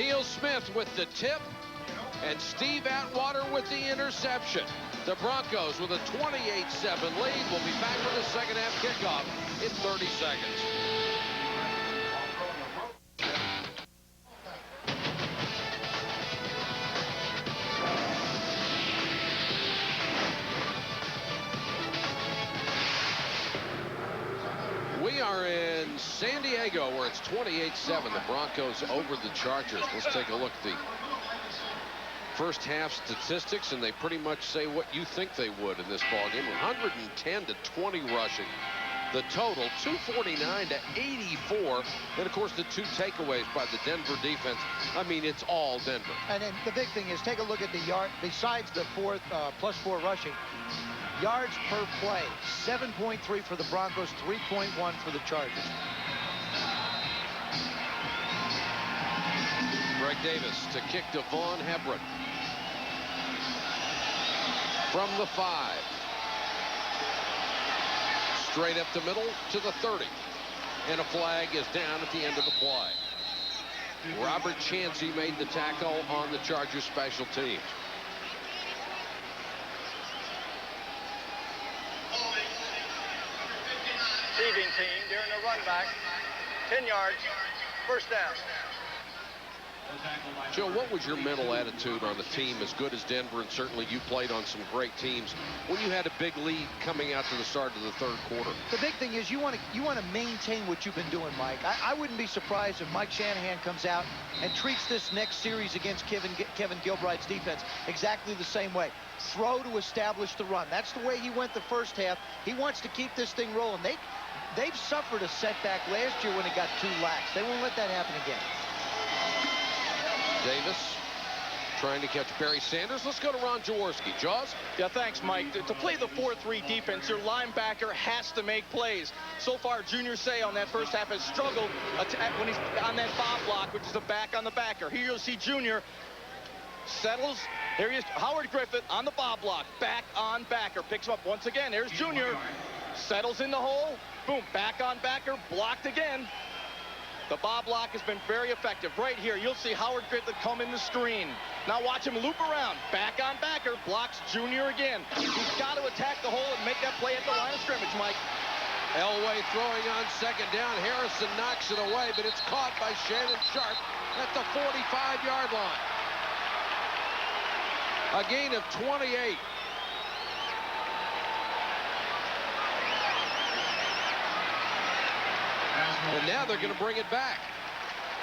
Neil Smith with the tip and Steve Atwater with the interception. The Broncos with a 28-7 lead. We'll be back with the second half kickoff in 30 seconds. We are in San Diego where it's 28-7. The Broncos over the Chargers. Let's take a look at the first half statistics, and they pretty much say what you think they would in this ballgame. 110 to 20 rushing. The total 249 to 84, and of course the two takeaways by the Denver defense. I mean, it's all Denver. And then the big thing is take a look at the yard. Besides the +4 rushing, yards per play, 7.3 for the Broncos, 3.1 for the Chargers. Greg Davis to kick to Vaughn Hebron. From the 5. Straight up the middle to the 30. And a flag is down at the end of the play. Robert Chancey made the tackle on the Chargers special teams. Receiving team during the run back. 10 yards. First down. Joe, what was your mental attitude on a team as good as Denver, and certainly you played on some great teams, when you had a big lead coming out to the start of the third quarter? The big thing is you want to maintain what you've been doing, Mike. I wouldn't be surprised if Mike Shanahan comes out and treats this next series against Kevin Gilbride's defense exactly the same way. Throw to establish the run. That's the way he went the first half. He wants to keep this thing rolling. They've suffered a setback last year when it got too lax. They won't let that happen again. Davis trying to catch Barry Sanders. Let's go to Ron Jaworski. Jaws? Yeah, thanks, Mike. To play the 4-3 defense, your linebacker has to make plays. So far, Junior Seau on that first half has struggled when he's on that bob block, which is the back on the backer. Here you'll see Junior settles. There he is, Howard Griffith on the bob block. Back on backer. Picks him up once again. There's Junior. Settles in the hole. Boom, back on backer. Blocked again. The bob block has been very effective. Right here, you'll see Howard Griffith come in the screen. Now watch him loop around. Back on backer. Blocks Junior again. He's got to attack the hole and make that play at the line of scrimmage, Mike. Elway throwing on second down. Harrison knocks it away, but it's caught by Shannon Sharp at the 45-yard line. A gain of 28. And now they're going to bring it back.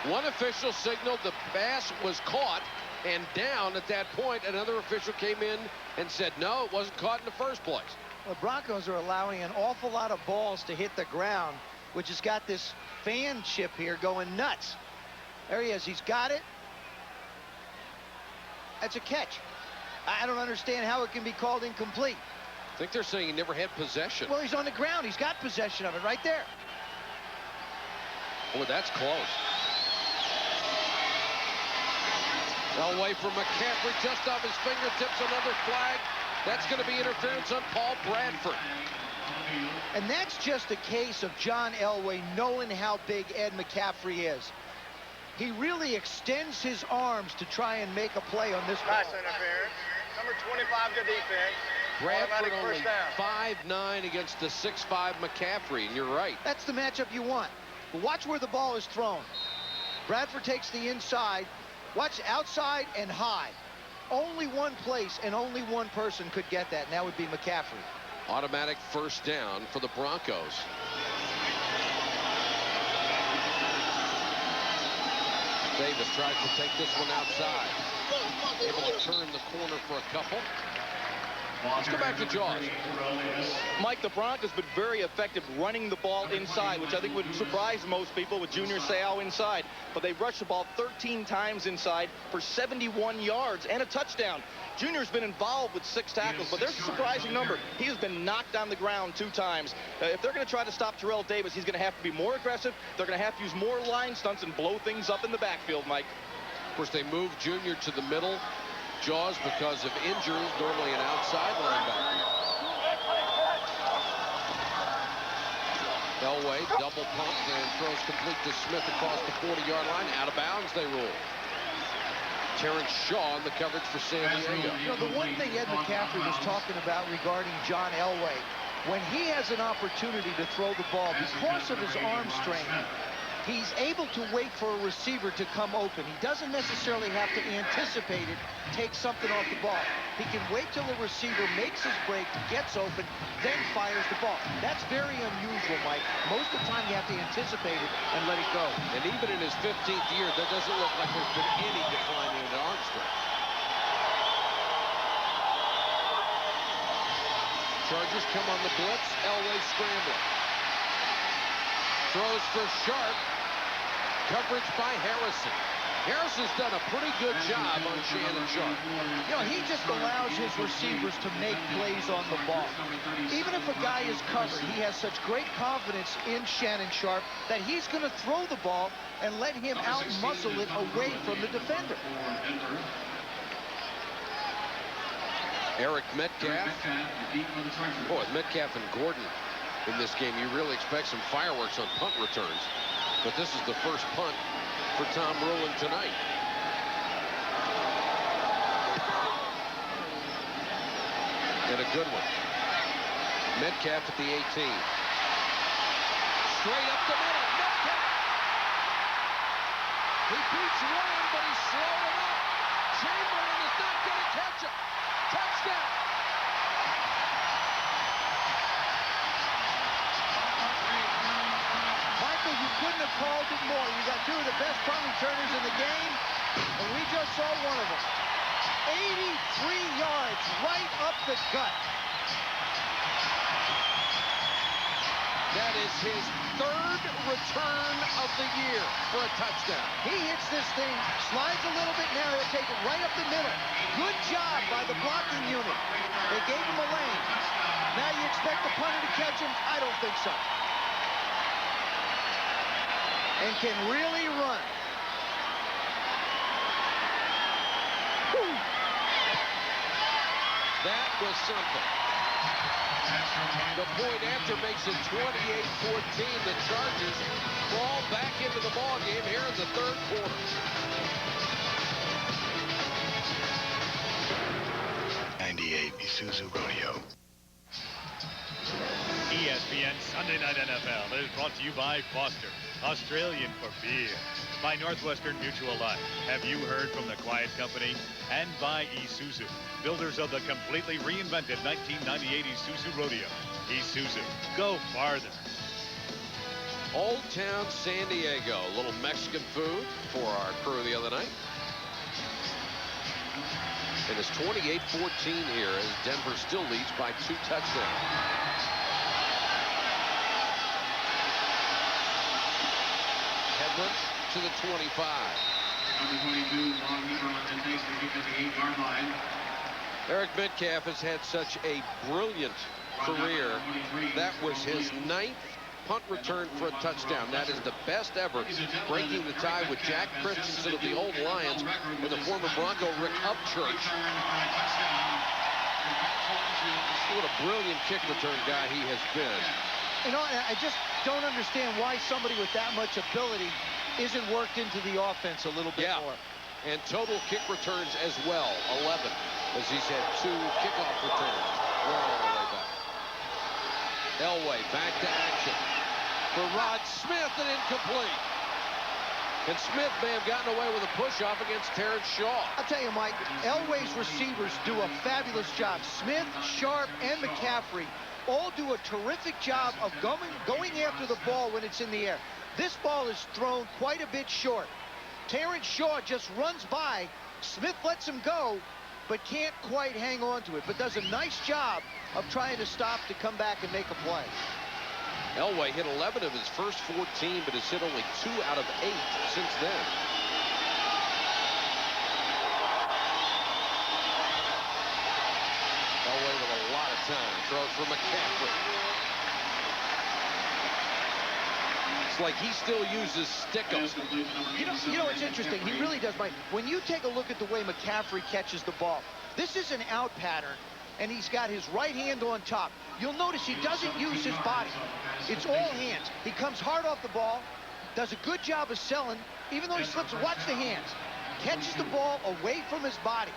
One official signaled the pass was caught and down at that point. Another official came in and said, no, it wasn't caught in the first place. The Broncos are allowing an awful lot of balls to hit the ground, which has got this fan chip here going nuts. There he is. He's got it. That's a catch. I don't understand how it can be called incomplete. I think they're saying he never had possession. Well, he's on the ground. He's got possession of it right there. Boy, that's close. Elway from McCaffrey just off his fingertips. Another flag. That's going to be interference on Paul Bradford. And that's just a case of John Elway knowing how big Ed McCaffrey is. He really extends his arms to try and make a play on this ball. Nice interference. Number 25, good defense. Bradford only first down. 5'9" against the 6'5" McCaffrey, and you're right. That's the matchup you want. But watch where the ball is thrown. Bradford takes the inside. Watch outside and high. Only one place and only one person could get that, and that would be McCaffrey. Automatic first down for the Broncos. Davis tries to take this one outside. Able to turn the corner for a couple. Let's go back to Jaws. Mike, the Broncos have been very effective running the ball inside, which I think would surprise most people with Junior Seau inside. But they rushed the ball 13 times inside for 71 yards and a touchdown. Junior's been involved with 6 tackles, but there's a surprising number. He has been knocked on the ground 2 times. If they're going to try to stop Terrell Davis, he's going to have to be more aggressive. They're going to have to use more line stunts and blow things up in the backfield, Mike. Of course, they moved Junior to the middle. Jaws because of injuries, normally an outside linebacker. Elway double pumps and throws complete to Smith across the 40-yard line. Out of bounds, they rule. Terrence Shaw in the coverage for San Diego. You know, the one thing Ed McCaffrey was talking about regarding John Elway, when he has an opportunity to throw the ball, because of his arm strength, he's able to wait for a receiver to come open. He doesn't necessarily have to anticipate it, take something off the ball. He can wait till the receiver makes his break, gets open, then fires the ball. That's very unusual, Mike. Most of the time you have to anticipate it and let it go. And even in his 15th year, that doesn't look like there's been any decline in arm strength. Chargers come on the blitz. Elway scrambling. Throws for Sharp. Coverage by Harrison. Harrison's done a pretty good job on Shannon Sharp. You know, he just allows his receivers to make plays on the ball. Even if a guy is covered, he has such great confidence in Shannon Sharp that he's going to throw the ball and let him out-muscle it away from the defender. Eric Metcalf. Boy, Metcalf and Gordon in this game, you really expect some fireworks on punt returns. But this is the first punt for Tom Rowland tonight. And a good one. Metcalf at the 18. Straight up the middle. Metcalf. He beats Ryan, but he's slow enough. Chamberlain is not going to catch him. Touchdown. Michael, you couldn't have called it more. You got two of the best punt returners in the game, and we just saw one of them. 83 yards right up the gut. That is his third return of the year for a touchdown. He hits this thing, slides a little bit now, he'll take it right up the middle. Good job by the blocking unit. They gave him a lane. Now you expect the punter to catch him? I don't think so. And can really run. Whew. That was something. The point after makes it 28-14. The Chargers crawl back into the ball game here in the third quarter. '98 Isuzu Rodeo. ESPN Sunday Night NFL is brought to you by Foster, Australian for beer, by Northwestern Mutual Life. Have you heard from the Quiet Company? And by Isuzu, builders of the completely reinvented 1998 Isuzu Rodeo. Isuzu, go farther. Old Town San Diego. A little Mexican food for our crew the other night. And it's 28-14 here as Denver still leads by 2 touchdowns. Hedlund to the 25. Eric Metcalf has had such a brilliant career. That was his 9th punt return for a touchdown. That is the best ever, breaking the tie with Jack Christensen of the old Lions and the former Bronco Rick Upchurch. What a brilliant kick return guy he has been. You know, I just don't understand why somebody with that much ability isn't worked into the offense a little bit more. And total kick returns as well, 11, as he's had 2 kickoff returns. Well, all the way back. Elway back to action for Rod Smith, and incomplete. And Smith may have gotten away with a push-off against Terrence Shaw. I'll tell you, Mike, Elway's receivers do a fabulous job. Smith, Sharp, and McCaffrey all do a terrific job of going after the ball when it's in the air. This ball is thrown quite a bit short. Terrence Shaw just runs by. Smith lets him go, but can't quite hang on to it, but does a nice job of trying to stop to come back and make a play. Elway hit 11 of his first 14, but has hit only 2 out of 8 since then. Elway with a lot of time. Throws for McCaffrey. It's like he still uses stick-ups. You know, it's interesting. He really does, Mike. When you take a look at the way McCaffrey catches the ball, this is an out pattern, and he's got his right hand on top. You'll notice he doesn't use his body. It's all hands. He comes hard off the ball, does a good job of selling, even though he slips. Watch the hands. catches the ball away from his body.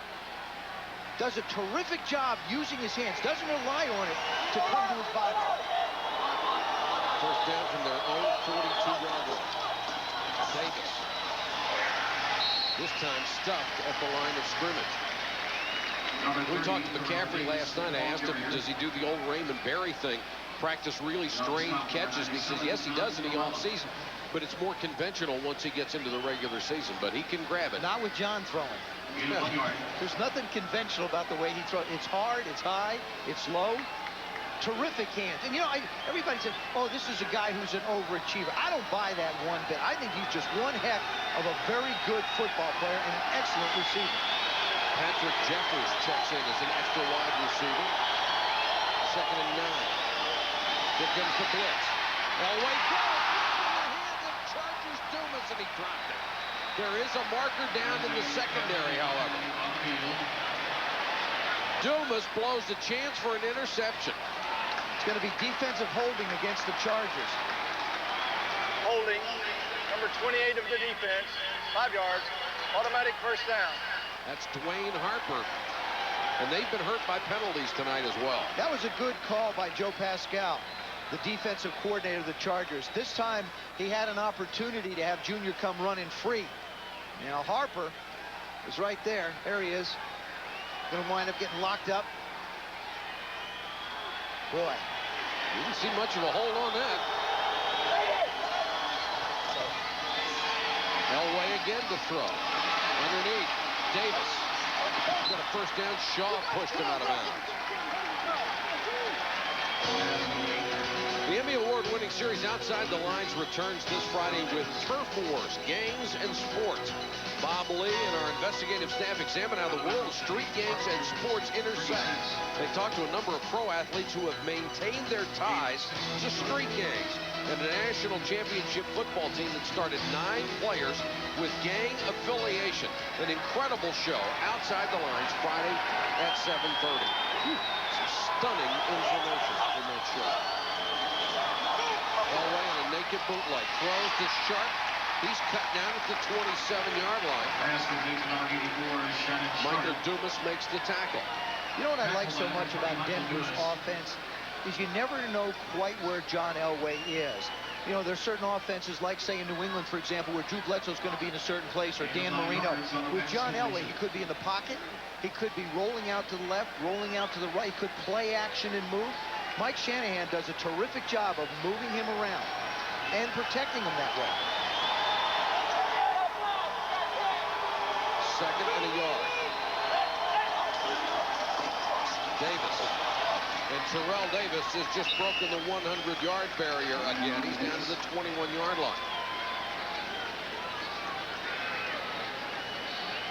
Does a terrific job using his hands. Doesn't rely on it to come to his body. First down from their own 42-yard line. Davis. This time stuffed at the line of scrimmage. We talked to McCaffrey last night. I asked him, does he do the old Raymond Berry thing? Practice really strange catches. And he says, yes, he does in the offseason. But it's more conventional once he gets into the regular season. But he can grab it. Not with John throwing. There's nothing conventional about the way he throws. It's hard, it's high, it's low. Terrific hands. And, you know, everybody says, oh, this is a guy who's an overachiever. I don't buy that one bit. I think he's just one heck of a very good football player and an excellent receiver. Patrick Jeffers checks in as an extra wide receiver. 2nd and 9. Here comes the blitz. Elway goes. Hand of Chargers Dumas, and he dropped it. There is a marker down in the secondary, however. Dumas blows the chance for an interception. It's going to be defensive holding against the Chargers. Holding, number 28 of the defense, 5 yards, automatic first down. That's Dwayne Harper. And they've been hurt by penalties tonight as well. That was a good call by Joe Pascal, the defensive coordinator of the Chargers. This time, he had an opportunity to have Junior come running free. Now, Harper is right there. There he is. Going to wind up getting locked up. Boy. You didn't see much of a hold on that. Elway again to throw. Underneath. Davis. Got a first down. Shaw pushed him out of bounds. The Emmy Award-winning series Outside the Lines returns this Friday with Turf Wars, Gangs and Sports. Bob Lee and our investigative staff examine how the world of street gangs and sports intersect. They talk to a number of pro athletes who have maintained their ties to street gangs and a national championship football team that started 9 players with gang affiliation. An incredible show, Outside the Lines, Friday at 7:30. Some stunning information in that show. Elway in a naked bootleg throws to Sharp. He's cut down at the 27-yard line. Michael Dumas makes the tackle. You know what I like so much about Denver's offense is you never know quite where John Elway is. You know, there's certain offenses, like, say, in New England, for example, where Drew Bledsoe's going to be in a certain place, or Dan Marino. With John Elway, he could be in the pocket. He could be rolling out to the left, rolling out to the right. He could play action and move. Mike Shanahan does a terrific job of moving him around and protecting him that way. 2nd and a yard. Davis. And Terrell Davis has just broken the 100-yard barrier again. He's down to the 21-yard line.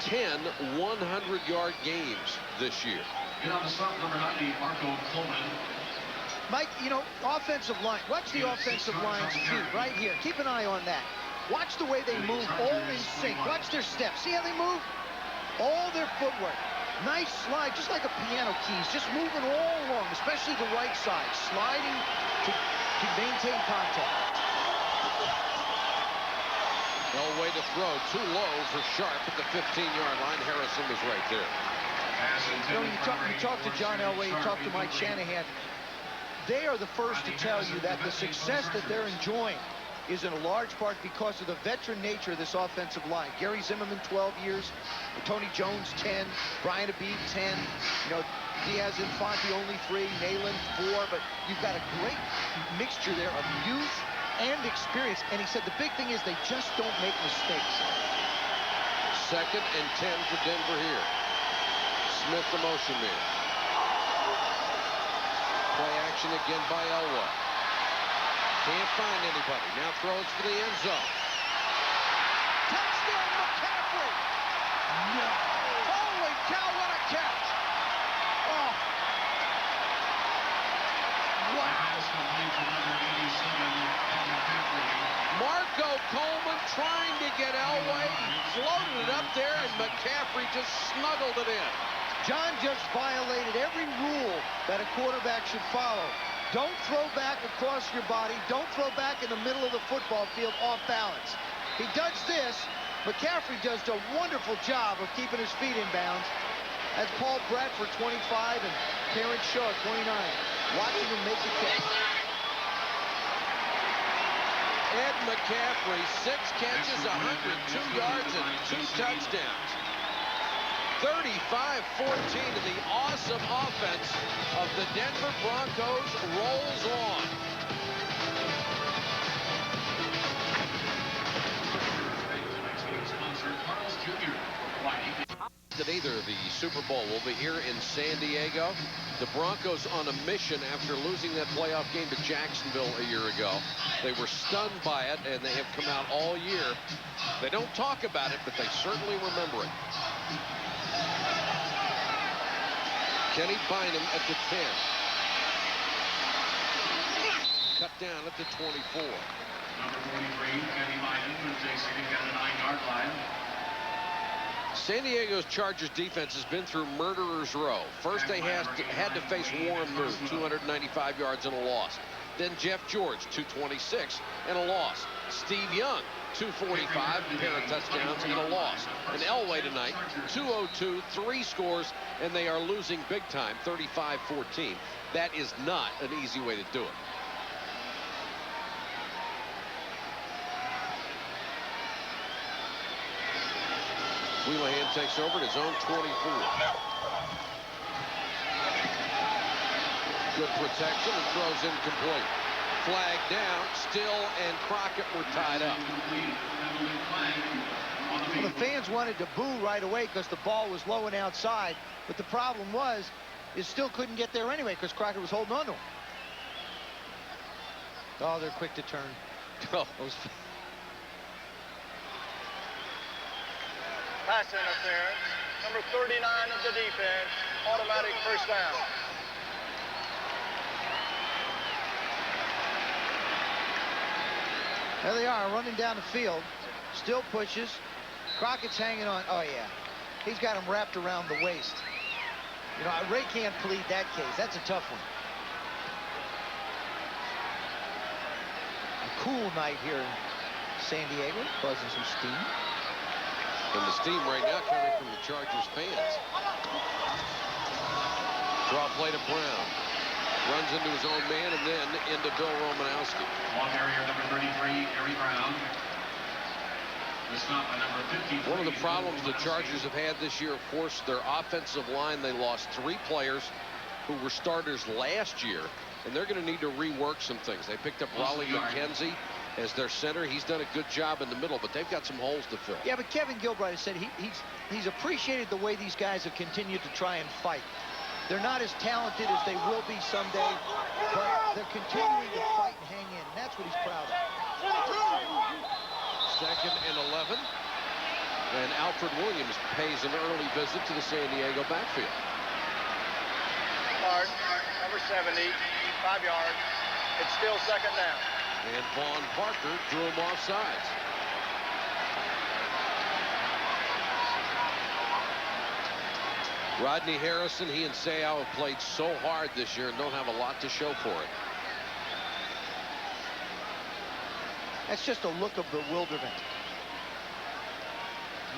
10 100-yard games this year. And on the stop, number 90, Marco Coleman. Mike, you know, offensive line. Watch the offensive line's feet right here. Keep an eye on that. Watch the way they move, all in sync. Watch their steps. See how they move? All their footwork. Nice slide, just like a piano keys, just moving all along, especially the right side, sliding to maintain contact. Elway to throw, too low for Sharp at the 15-yard line. Harrison was right there. You know, you talk to John Elway, you talk to Mike Shanahan. They are the first to tell you that the success that they're enjoying is in a large part because of the veteran nature of this offensive line. Gary Zimmerman, 12 years. Tony Jones, 10. Brian Abebe, 10. You know, Diaz Infante, only 3. Nalen, 4. But you've got a great mixture there of youth and experience. And he said the big thing is they just don't make mistakes. 2nd and 10 for Denver here. Smith the motion man. Play action again by Elway. Can't find anybody. Now throws for the end zone. Touchdown, McCaffrey! No. Holy cow, what a catch! Oh. Wow. Marco Coleman trying to get Elway. He floated it up there, and McCaffrey just snuggled it in. John just violated every rule that a quarterback should follow. Don't throw back across your body. Don't throw back in the middle of the football field off balance. He does this. McCaffrey does a wonderful job of keeping his feet in bounds. That's Paul Bradford, 25, and Terrence Shaw, 29. Watching him make the catch. Ed McCaffrey, 6 catches, 102 yards, and 2 touchdowns. 35-14, and the awesome offense of the Denver Broncos rolls on. That either the Super Bowl will be here in San Diego. The Broncos on a mission after losing that playoff game to Jacksonville a year ago. They were stunned by it, and they have come out all year. They don't talk about it, but they certainly remember it. Kenny Bynum at the 10. Cut down at the 24. Number 43, Kenny Bynum, who's sitting down the 9-yard line. San Diego's Chargers defense has been through murderer's row. First, they had to face Warren Moon, 295 yards and a loss. Then Jeff George, 226 and a loss. Steve Young, 245, a pair of touchdowns and a loss. And Elway tonight, 202, 3 scores, and they are losing big time, 35-14. That is not an easy way to do it. Wheelahan takes over at his own 24. Good protection and throws incomplete. Flag down. Still and Crockett were tied up. Well, the fans wanted to boo right away because the ball was low and outside. But the problem was, it still couldn't get there anyway because Crockett was holding on to him. Oh, they're quick to turn. Oh. Pass interference. Number 39 of the defense. Automatic first down. There they are, running down the field. Still pushes. Crockett's hanging on. Oh, yeah. He's got him wrapped around the waist. You know, Ray can't plead that case. That's a tough one. A cool night here in San Diego. Buzzing some steam. And the steam right now coming from the Chargers fans. Draw play to Brown. Runs into his own man and then into Bill Romanowski. Ball carrier number 33, Gary Brown. The stop by number 53. One of the problems the Chargers have had this year, of course, their offensive line. They lost 3 players who were starters last year, and they're going to need to rework some things. They picked up Raleigh McKenzie as their center. He's done a good job in the middle, but they've got some holes to fill. Yeah, but Kevin Gilbride has said he's appreciated the way these guys have continued to try and fight. They're not as talented as they will be someday, but they're continuing to fight and hang in, and that's what he's proud of. 2nd and 11. And Alfred Williams pays an early visit to the San Diego backfield. Mark, number 70, 5 yards. It's still second down. And Vaughn Parker drew him off sides. Rodney Harrison, he and Seau have played so hard this year and don't have a lot to show for it. That's just a look of bewilderment.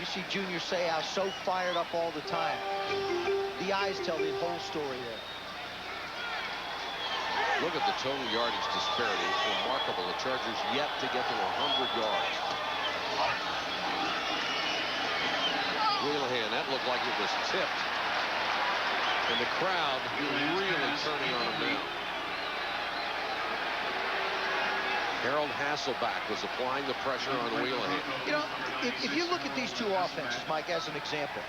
You see Junior Seau so fired up all the time. The eyes tell the whole story there. Look at the total yardage disparity. It's remarkable. The Chargers yet to get to 100 yards. Wheelahan, that looked like it was tipped. And the crowd really turning on him now. Harold Hasselback was applying the pressure on Wheelahan. You know, if you look at these two offenses, Mike, as an example,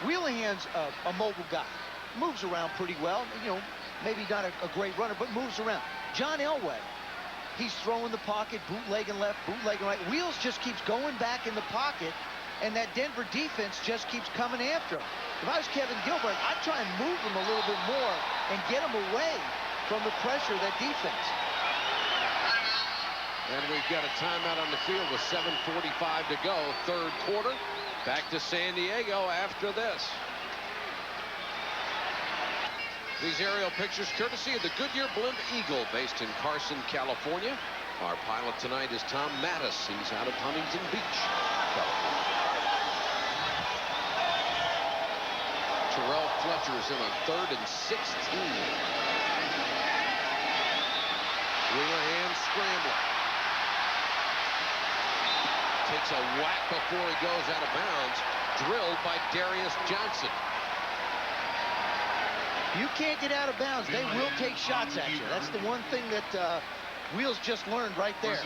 Wheelahan's a mobile guy. Moves around pretty well. You know, maybe not a great runner, but moves around. John Elway, he's throwing the pocket, bootlegging left, bootlegging right. Wheels just keeps going back in the pocket, and that Denver defense just keeps coming after him. If I was Kevin Gilbert, I'd try and move him a little bit more and get him away from the pressure of that defense. And we've got a timeout on the field with 7:45 to go, 3rd quarter. Back to San Diego after this. These aerial pictures courtesy of the Goodyear Blimp Eagle, based in Carson, California. Our pilot tonight is Tom Mattis. He's out of Huntington Beach, California. Terrell Fletcher is in on 3rd and 16. Wheelahan scrambling. Takes a whack before he goes out of bounds. Drilled by Darius Johnson. You can't get out of bounds. They will take shots at you. That's the one thing that Wheels just learned right there.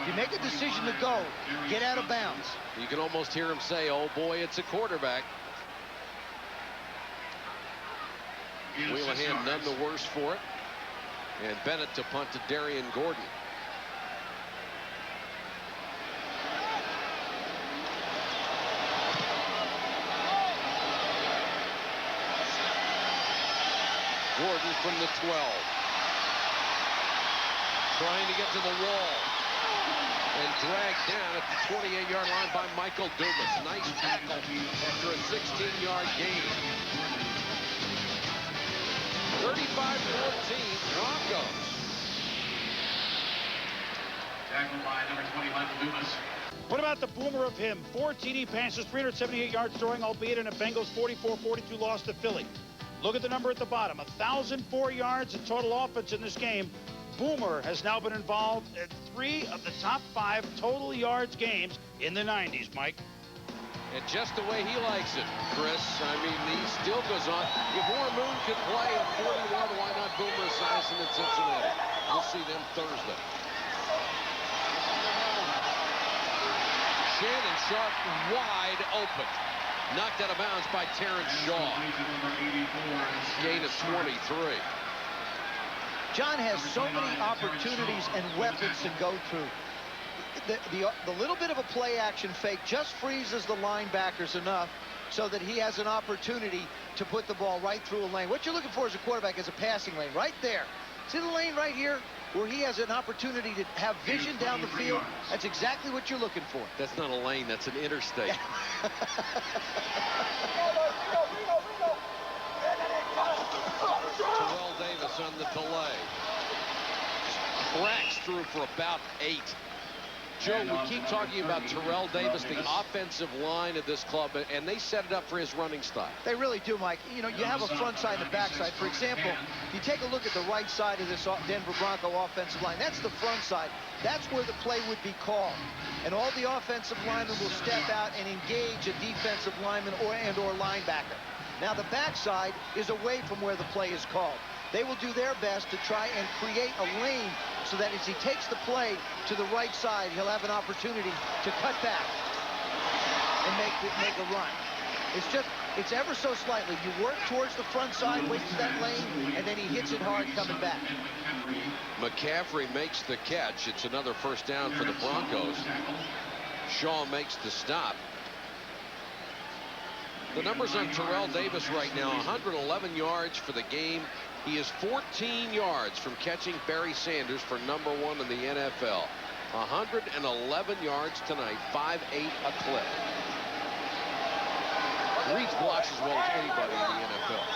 If you make a decision to go, get out of bounds. You can almost hear him say, oh boy, it's a quarterback. Wheelahan none the worse for it. And Bennett to punt to Darian Gordon. Gordon from the 12. Trying to get to the wall. And dragged down at the 28-yard line by Michael Dumas. Nice tackle after a 16-yard gain. 35-14 Broncos. Tackled by number 20, Michael Dumas. What about the boomer of him? 4 TD passes, 378 yards throwing, albeit in a Bengals 44-42 loss to Philly. Look at the number at the bottom, 1,004 yards in total offense in this game. Boomer has now been involved in 3 of the top 5 total yards games in the 90s, Mike. And just the way he likes it, Chris. I mean, he still goes on. If Warren Moon can play at 41, why not Boomer Esiason in Cincinnati? We'll see them Thursday. Shannon Sharp wide open. Knocked out of bounds by Terrence Shaw. Gain of 23. John has so many opportunities and weapons to go through. The little bit of a play action fake just freezes the linebackers enough so that he has an opportunity to put the ball right through a lane. What you're looking for as a quarterback is a passing lane right there. See the lane right here where he has an opportunity to have vision down the field? That's exactly what you're looking for. That's not a lane, that's an interstate. Terrell Davis on the delay. Cracks through for about 8. Joe, we keep talking about Terrell Davis, the offensive line of this club, and they set it up for his running style. They really do, Mike. You know, you have a front side and a back side. For example, if you take a look at the right side of this Denver Bronco offensive line, that's the front side. That's where the play would be called. And all the offensive linemen will step out and engage a defensive lineman or linebacker. Now, the backside is away from where the play is called. They will do their best to try and create a lane so that as he takes the play to the right side, he'll have an opportunity to cut back and make a run. It's ever so slightly. You work towards the front side, wait for that lane, and then he hits it hard coming back. McCaffrey makes the catch. It's another first down for the Broncos. Shaw makes the stop. The numbers on Terrell Davis right now, 111 yards for the game. He is 14 yards from catching Barry Sanders for #1 in the NFL. 111 yards tonight, 5.8 a clip. Reads blocks as well as anybody in the NFL.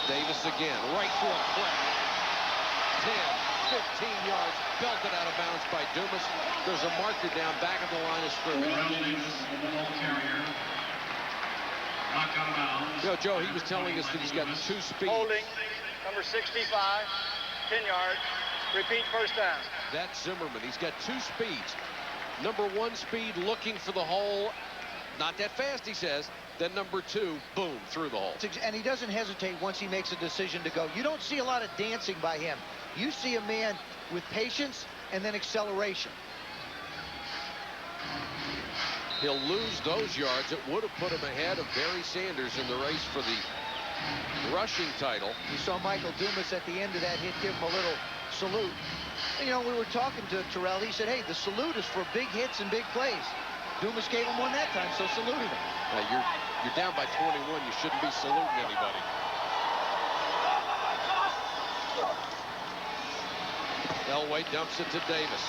Davis again, right for a crack. 10, 15 yards, belted out of bounds by Dumas. There's a marker down back of the line of scrimmage. You know, Joe, he was telling us that he's got 2 speeds. Holding, number 65, 10 yards. Repeat first down. That's Zimmerman. He's got 2 speeds. Number 1 speed looking for the hole. Not that fast, he says. Then number 2, boom, through the hole. And he doesn't hesitate once he makes a decision to go. You don't see a lot of dancing by him. You see a man with patience and then acceleration. He'll lose those yards. It would have put him ahead of Barry Sanders in the race for the rushing title. You saw Michael Dumas at the end of that hit give him a little salute. And, you know, we were talking to Terrell. He said, hey, the salute is for big hits and big plays. Dumas gave him one that time, so saluted him. You're down by 21. You shouldn't be saluting anybody. Elway dumps it to Davis.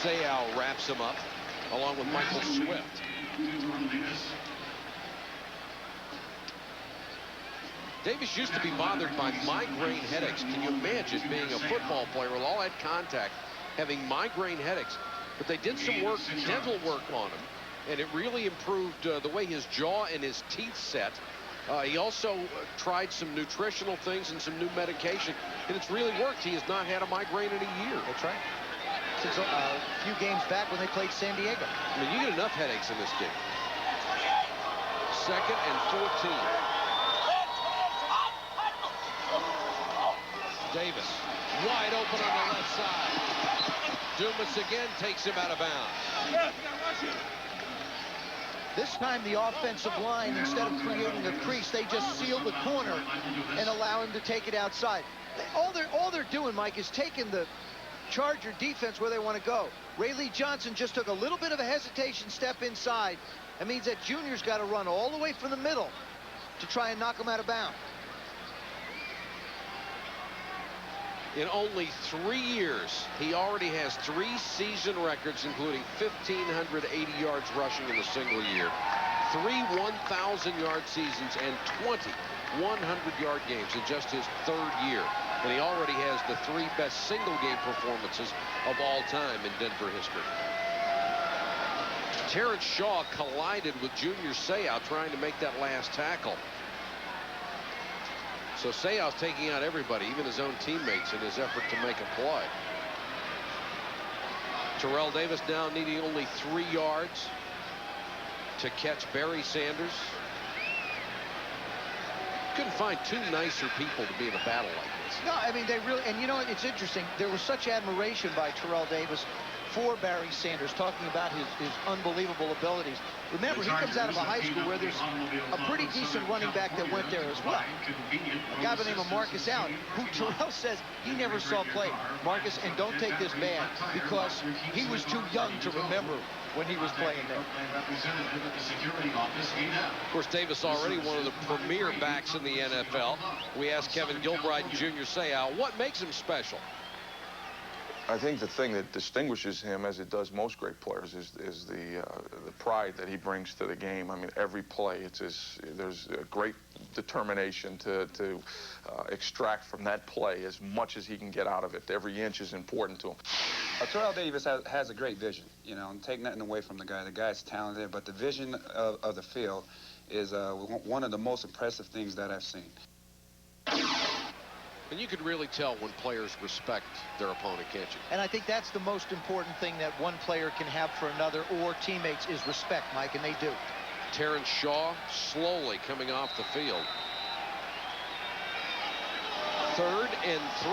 Sayal wraps him up, along with Michael Swift. Davis used to be bothered by migraine headaches. Can you imagine being a football player with all that contact, having migraine headaches? But they did some work, dental work on him, and it really improved the way his jaw and his teeth set. He also tried some nutritional things and some new medication, and it's really worked. He has not had a migraine in a year. That's right. Since a few games back when they played San Diego. I mean, you get enough headaches in this game. 2nd and 14. Davis, wide open on the left side. Dumas again takes him out of bounds. This time the offensive line, instead of creating a crease, they just seal the corner and allow him to take it outside. All they're doing, Mike, is taking the Charger defense where they want to go. Ray Lee Johnson just took a little bit of a hesitation step inside. That means that Junior's got to run all the way from the middle to try and knock him out of bounds. In only 3 years, he already has 3 season records, including 1,580 yards rushing in a single year, 3 1,000-yard seasons, and 20 100-yard games in just his 3rd year. And he already has the 3 best single-game performances of all time in Denver history. Terrence Shaw collided with Junior Seau trying to make that last tackle. So Seau's taking out everybody, even his own teammates, in his effort to make a play. Terrell Davis now needing only 3 yards to catch Barry Sanders. Couldn't find 2 nicer people to be in a battle like this. No, I mean, they really, and you know, it's interesting. There was such admiration by Terrell Davis for Barry Sanders, talking about his unbelievable abilities. Remember, he comes out of a high school where there's a pretty decent running back that went there as well. A guy by the name of Marcus Allen, who Terrell says he never saw play. Marcus, and don't take this bad, because he was too young to remember when he was playing there. Of course, Davis already one of the premier backs in the NFL. We asked Kevin Gilbride and Junior Seau, what makes him special? I think the thing that distinguishes him, as it does most great players, is the pride that he brings to the game. I mean, every play, there's a great determination to extract from that play as much as he can get out of it. Every inch is important to him. Terrell Davis has a great vision, you know, and take nothing away from the guy. The guy's talented, but the vision of the field is one of the most impressive things that I've seen. And you can really tell when players respect their opponent, can't you? And I think that's the most important thing that one player can have for another, or teammates, is respect, Mike, and they do. Terrence Shaw slowly coming off the field. 3rd and 3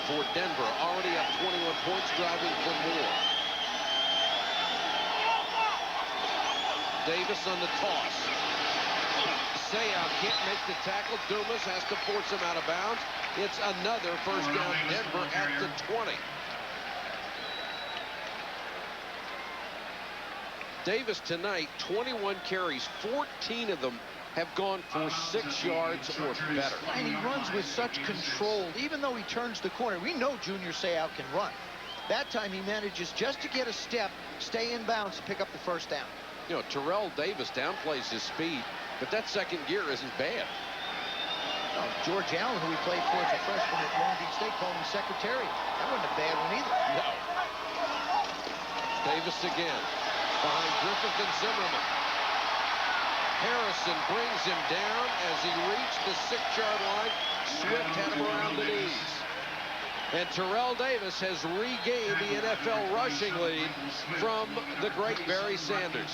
for Denver. Already up 21 points, driving for more. Davis on the toss. Seau can't make the tackle. Dumas has to force him out of bounds. It's another first down, Denver at the 20. Davis tonight, 21 carries, 14 of them have gone for 6 yards or better. And he runs with such control, even though he turns the corner. We know Junior Seau can run. That time he manages just to get a step, stay in bounds, to pick up the first down. You know, Terrell Davis downplays his speed, but that second gear isn't bad. George Allen, who he played for as a freshman at Long Beach State, called him Secretariat. That wasn't a bad one either. No. Davis again, behind Griffith and Zimmerman. Harrison brings him down as he reached the 6-yard line. Swift had him around the knees. And Terrell Davis has regained the NFL rushing lead from the great Barry Sanders.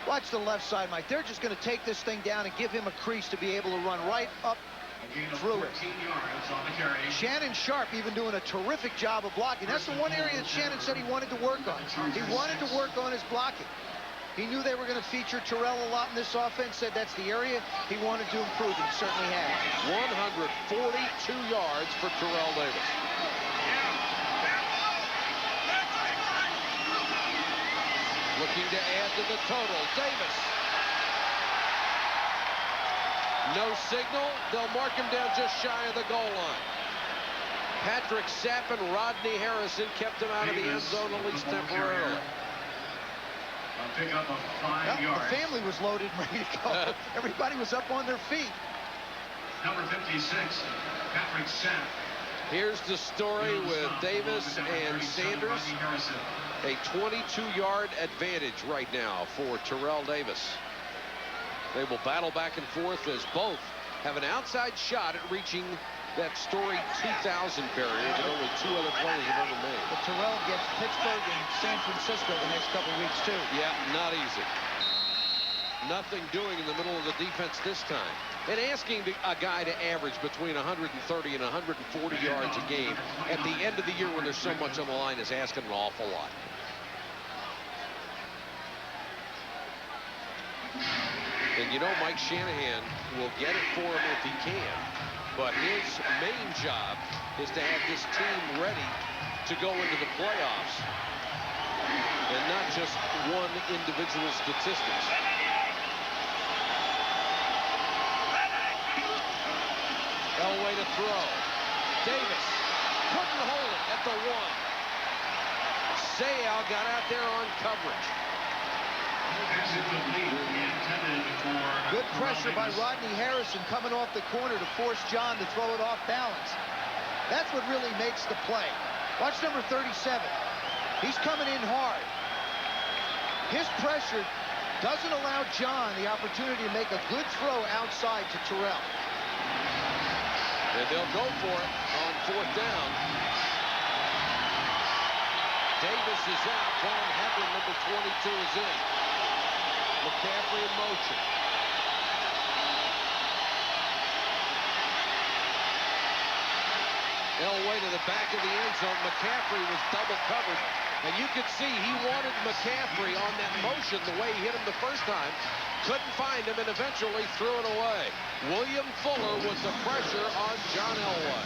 Watch the left side, Mike. They're just going to take this thing down and give him a crease to be able to run right up through it. Shannon Sharp even doing a terrific job of blocking. That's the one area that Shannon said he wanted to work on. He wanted to work on his blocking. He knew they were going to feature Terrell a lot in this offense, said that's the area he wanted to improve, and certainly has. 142 yards for Terrell Davis. Looking to add to the total. Davis. No signal. They'll mark him down just shy of the goal line. Patrick Sapp and Rodney Harrison kept him out of the end zone, at least temporarily. Pick up of 5 Well, yards. the family was loaded and ready to go. Everybody was up on their feet. number 56, Patrick Sapp. Here's the story with Davis and Sanders. A 22-yard advantage right now for Terrell Davis. They will battle back and forth as both have an outside shot at reaching that storied 2,000 barrier that only two other players have ever made. But Terrell gets Pittsburgh and San Francisco the next couple weeks, too. Yeah, not easy. Nothing doing in the middle of the defense this time. And asking a guy to average between 130 and 140 yards a game at the end of the year when there's so much on the line is asking an awful lot. And you know Mike Shanahan will get it for him if he can. But his main job is to have this team ready to go into the playoffs. And not just one individual statistics. Elway to throw. Davis couldn't hold it at the 1. Sayal got out there on coverage. Good pressure by Rodney Harrison coming off the corner to force John to throw it off balance. That's what really makes the play. Watch number 37. He's coming in hard. His pressure doesn't allow John the opportunity to make a good throw outside to Terrell. And they'll go for it on 4th down. Davis is out. Von Hebron, number 22, is in. McCaffrey in motion. Elway to the back of the end zone. McCaffrey was double covered. And you could see he wanted McCaffrey on that motion the way he hit him the first time. Couldn't find him and eventually threw it away. William Fuller was the pressure on John Elway.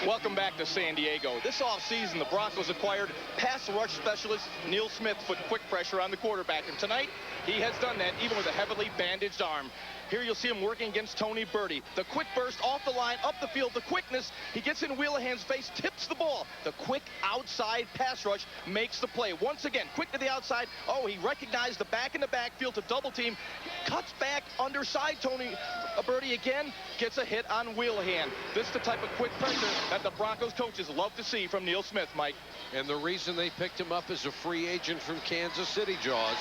Welcome back to San Diego. This offseason, the Broncos acquired pass rush specialist Neil Smith to put quick pressure on the quarterback. And tonight, he has done that even with a heavily bandaged arm. Here you'll see him working against Tony Birdie. The quick burst off the line, up the field, the quickness. He gets in Wheelahan's face, tips the ball. The quick outside pass rush makes the play. Once again, quick to the outside. Oh, he recognized the back in the backfield to double team. Cuts back underside Tony Birdie again. Gets a hit on Wheelahan. This is the type of quick pressure that the Broncos coaches love to see from Neil Smith, Mike. And the reason they picked him up as a free agent from Kansas City, Jaws.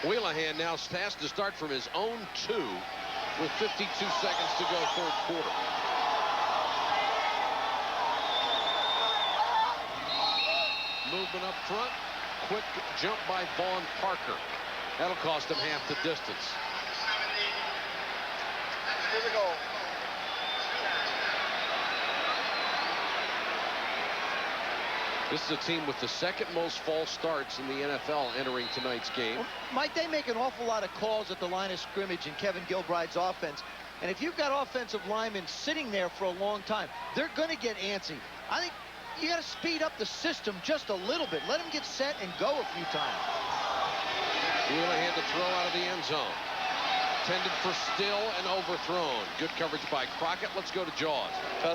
Wheelahan now has to start from his own 2 with 52 seconds to go, 3rd quarter. Movement up front. Quick jump by Vaughn Parker. That'll cost him half the distance. Here we go. This is a team with the 2nd most false starts in the NFL entering tonight's game. Well, Mike, they make an awful lot of calls at the line of scrimmage in Kevin Gilbride's offense. And if you've got offensive linemen sitting there for a long time, they're going to get antsy. I think you got to speed up the system just a little bit. Let them get set and go a few times. Wheelahan to throw out of the end zone. Intended for Still and overthrown. Good coverage by Crockett. Let's go to Jaws.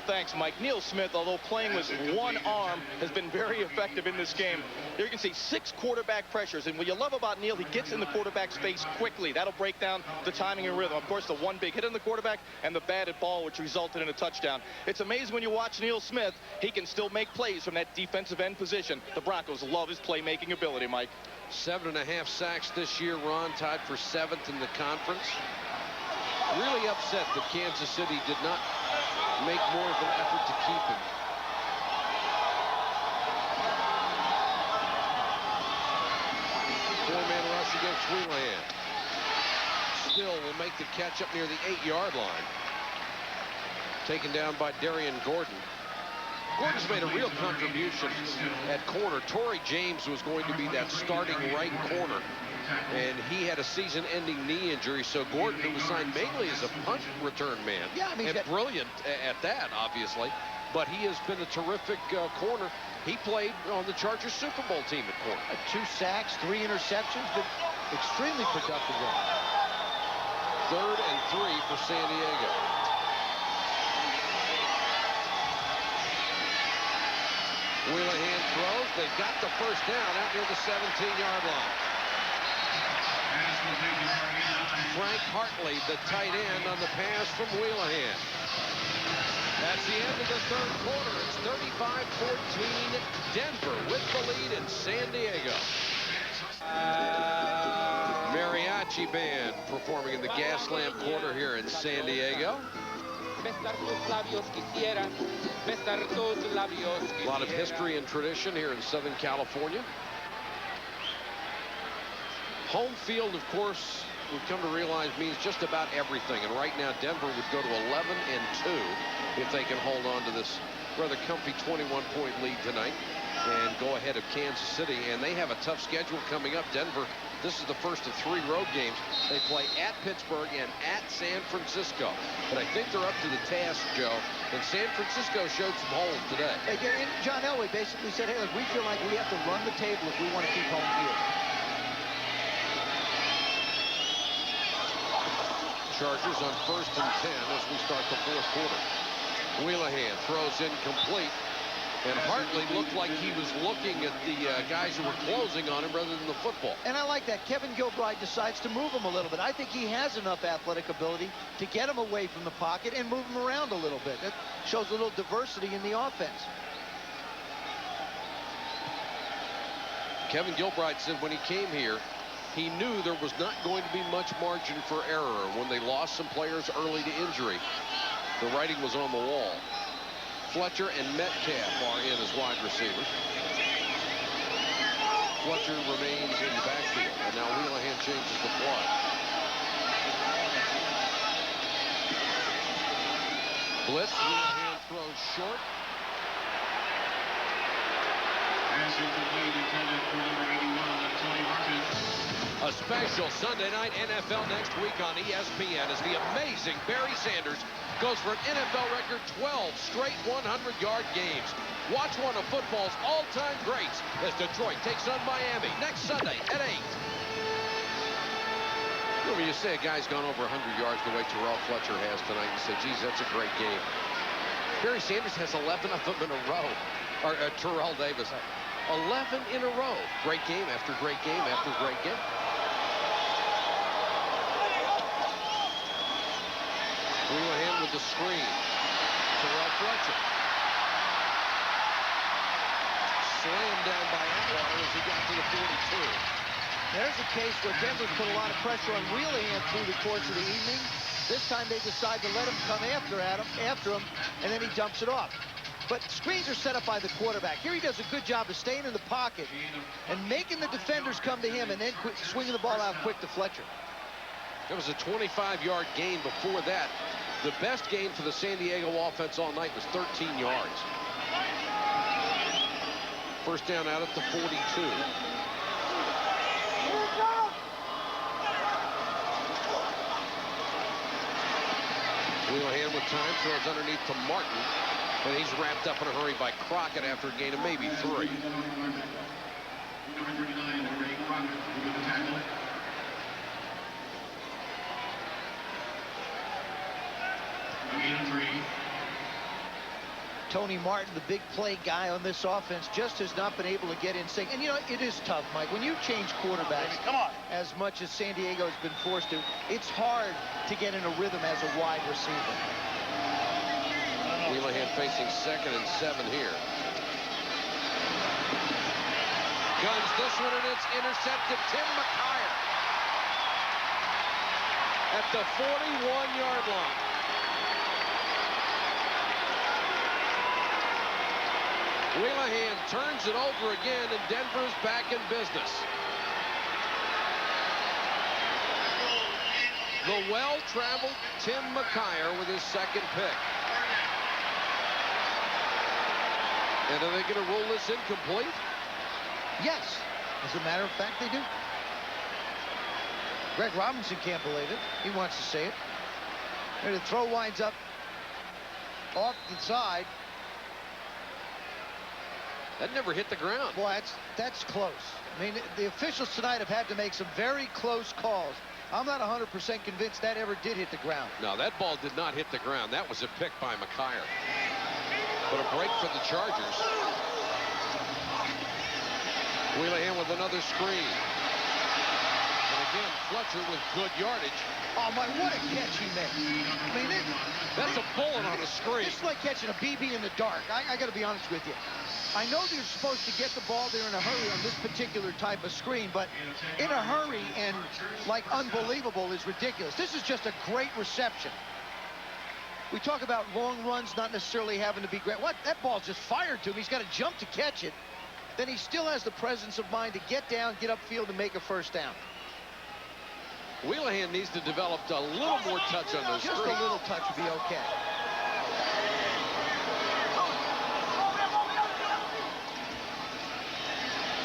Thanks, Mike. Neil Smith, although playing with one arm, has been very effective in this game. Here you can see 6 quarterback pressures. And what you love about Neil, he gets in the quarterback's face quickly. That'll break down the timing and rhythm. Of course, the one big hit on the quarterback and the batted ball, which resulted in a touchdown. It's amazing when you watch Neil Smith, he can still make plays from that defensive end position. The Broncos love his playmaking ability, Mike. 7.5 sacks this year. Ron tied for 7th in the conference. Really upset that Kansas City did not make more of an effort to keep him. Four-man rush against Wheelahan. Still will make the catch up near the 8-yard line. Taken down by Darian Gordon. Gordon's made a real contribution at corner. Torrey James was going to be that starting right corner, and he had a season-ending knee injury. So Gordon, who was signed mainly as a punt return man, and brilliant at that, obviously, but he has been a terrific corner. He played on the Chargers Super Bowl team at corner. 2 sacks, 3 interceptions, but extremely productive one. 3rd and 3 for San Diego. Wheelahan throws. They've got the first down out near the 17-yard line. Frank Hartley, the tight end, on the pass from Wheelahan. That's the end of the third quarter. It's 35-14. Denver with the lead in San Diego. Mariachi band performing in the Gaslamp Quarter here in San Diego. A lot of history and tradition here in Southern California. Home field, of course, we've come to realize means just about everything. And right now, Denver would go to 11-2 if they can hold on to this rather comfy 21-point lead tonight and go ahead of Kansas City. And they have a tough schedule coming up. Denver, this is the first of 3 road games. They play at Pittsburgh and at San Francisco. But I think they're up to the task, Joe. And San Francisco showed some holes today. And John Elway basically said, hey, look, we feel like we have to run the table if we want to keep home field. Chargers on 1st and 10 as we start the fourth quarter. Wheelahan throws incomplete. And Hartley looked like he was looking at the guys who were closing on him rather than the football. And I like that. Kevin Gilbride decides to move him a little bit. I think he has enough athletic ability to get him away from the pocket and move him around a little bit. That shows a little diversity in the offense. Kevin Gilbride said when he came here, he knew there was not going to be much margin for error. When they lost some players early to injury, the writing was on the wall. Fletcher and Metcalf are in as wide receivers. Fletcher remains in the backfield, and now Wheelahan changes the play. Blitz, Wheelahan throws short. Pass incomplete, intended for number 81, Tony Martin. A special Sunday night NFL next week on ESPN as the amazing Barry Sanders goes for an NFL record 12 straight 100-yard games. Watch one of football's all-time greats as Detroit takes on Miami next Sunday at 8. When you say a guy's gone over 100 yards the way Terrell Fletcher has tonight, you say, geez, that's a great game. Barry Sanders has 11 of them in a row. Or Terrell Davis, 11 in a row. Great game after great game after great game. Wheelahan with the screen. Terrell Fletcher. Slammed down by Atwater as he got to the 42. There's a case where Denver put a lot of pressure on Wheelahan through the course of the evening. This time they decide to let him come after him, and then he dumps it off. But screens are set up by the quarterback. Here he does a good job of staying in the pocket and making the defenders come to him and then swinging the ball out quick to Fletcher. It was a 25-yard gain before that. The best gain for the San Diego offense all night was 13 yards. First down out at the 42. Wheelahan with time, throws underneath to Martin. And he's wrapped up in a hurry by Crockett after a gain of maybe 3. Number 39, Ray Crockett, with the tackle. Gain of 3. Tony Martin, the big play guy on this offense, just has not been able to get in sync. And, you know, it is tough, Mike. When you change quarterbacks as much as San Diego has been forced to, it's hard to get in a rhythm as a wide receiver. Wheelahan facing 2nd and 7 here. Guns this one, and it's intercepted. Tim McKyer at the 41-yard line. Wheelahan turns it over again, and Denver's back in business. The well-traveled Tim McKyer with his 2nd pick. And are they going to roll this incomplete? Yes. As a matter of fact, they do. Greg Robinson can't believe it. He wants to see it. And the throw winds up off the side. That never hit the ground. Boy, that's close. I mean, the officials tonight have had to make some very close calls. I'm not 100% convinced that ever did hit the ground. No, that ball did not hit the ground. That was a pick by McKyer. But a break for the Chargers. Wheelahan with another screen. And again, Fletcher with good yardage. Oh, my, what a catch he made. I mean, that's a bullet on a screen. It's like catching a BB in the dark. I got to be honest with you. I know you're supposed to get the ball there in a hurry on this particular type of screen, but in a hurry and, like, unbelievable is ridiculous. This is just a great reception. We talk about long runs not necessarily having to be great. What? That ball just fired to him. He's got to jump to catch it. Then he still has the presence of mind to get down, get upfield, and make a first down. Wheelahan needs to develop a little more touch on those Just screens. a little touch would be okay.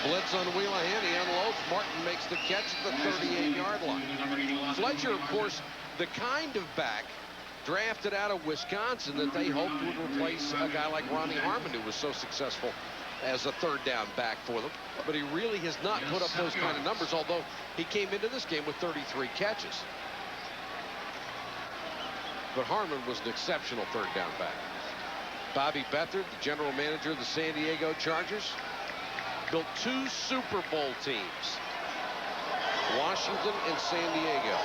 Blitz on Wheelahan. He unloads. Martin makes the catch at the 38-yard line. Fletcher, of course, the kind of back drafted out of Wisconsin that they hoped would replace a guy like Ronnie Harmon, who was so successful as a third down back for them. But he really has not put up those kind of numbers, although he came into this game with 33 catches. But Harmon was an exceptional third down back. Bobby Beathard, the general manager of the San Diego Chargers, built 2 Super Bowl teams, Washington and San Diego.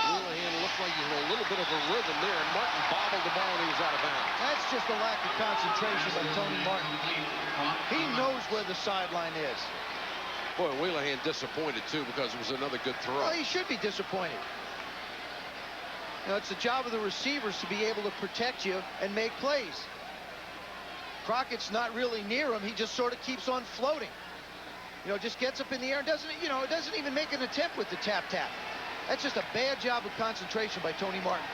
Wheelahan looked like he had a little bit of a rhythm there, and Martin bobbled the ball and he was out of bounds. That's just a lack of concentration by Tony Martin. He knows where the sideline is. Boy, Wheelahan disappointed, too, because it was another good throw. Well, he should be disappointed. You know, it's the job of the receivers to be able to protect you and make plays. Crockett's not really near him. He just sort of keeps on floating. You know, just gets up in the air and doesn't even make an attempt with the tap-tap. That's just a bad job of concentration by Tony Martin.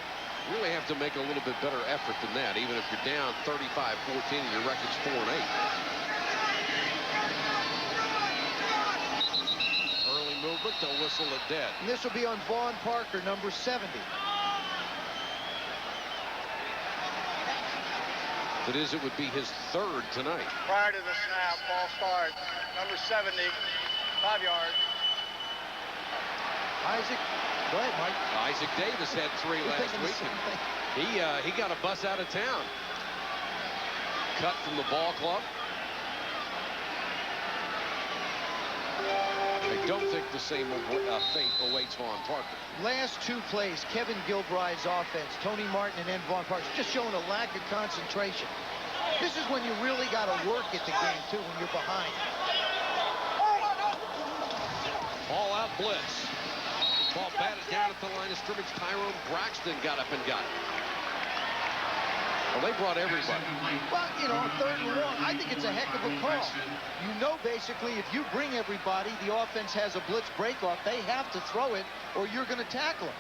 You really have to make a little bit better effort than that, even if you're down 35-14 and your record's 4-8. Early movement, they'll whistle it dead. And this will be on Vaughn Parker, number 70. If it is, it would be his 3rd tonight. Prior to the snap, ball start, number 70, 5 yards. Isaac, go ahead, Mike. Isaac Davis had 3 last week. He got a bus out of town. Cut from the ball club. I don't think the same fate awaits Vaughn Parker. Last 2 plays, Kevin Gilbride's offense, Tony Martin and then Vaughn Parker, just showing a lack of concentration. This is when you really got to work at the game, too, when you're behind. All-out blitz. Ball batted down at the line of scrimmage. Tyrone Braxton got up and got it. Well, they brought everybody. Well, you know, 3rd and long, I think it's a heck of a call. You know, basically, if you bring everybody, the offense has a blitz breakoff. They have to throw it, or you're going to tackle them.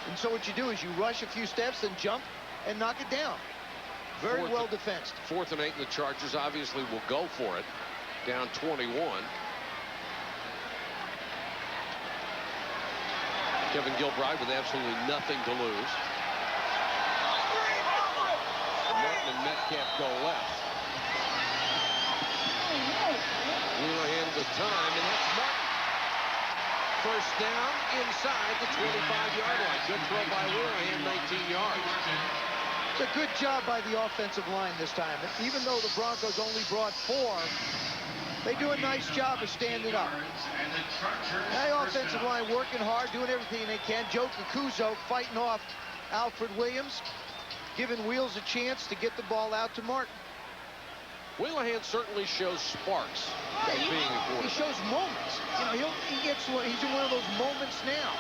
And so what you do is you rush a few steps, then jump and knock it down. Very well defensed. 4th and 8, and the Chargers obviously will go for it. Down 21. Kevin Gilbride with absolutely nothing to lose. Martin and Metcalf go left. Wheelahan with time, and that's Martin. First down inside the 25-yard line. Good throw by Wheelahan, 19 yards. It's a good job by the offensive line this time. Even though the Broncos only brought 4, they do a nice job of standing up. The offensive line working hard, doing everything they can. Joe Cacuzo fighting off Alfred Williams, giving Wheels a chance to get the ball out to Martin. Wheelahan certainly shows sparks of being a quarterback. He shows moments. You know, he's in one of those moments now.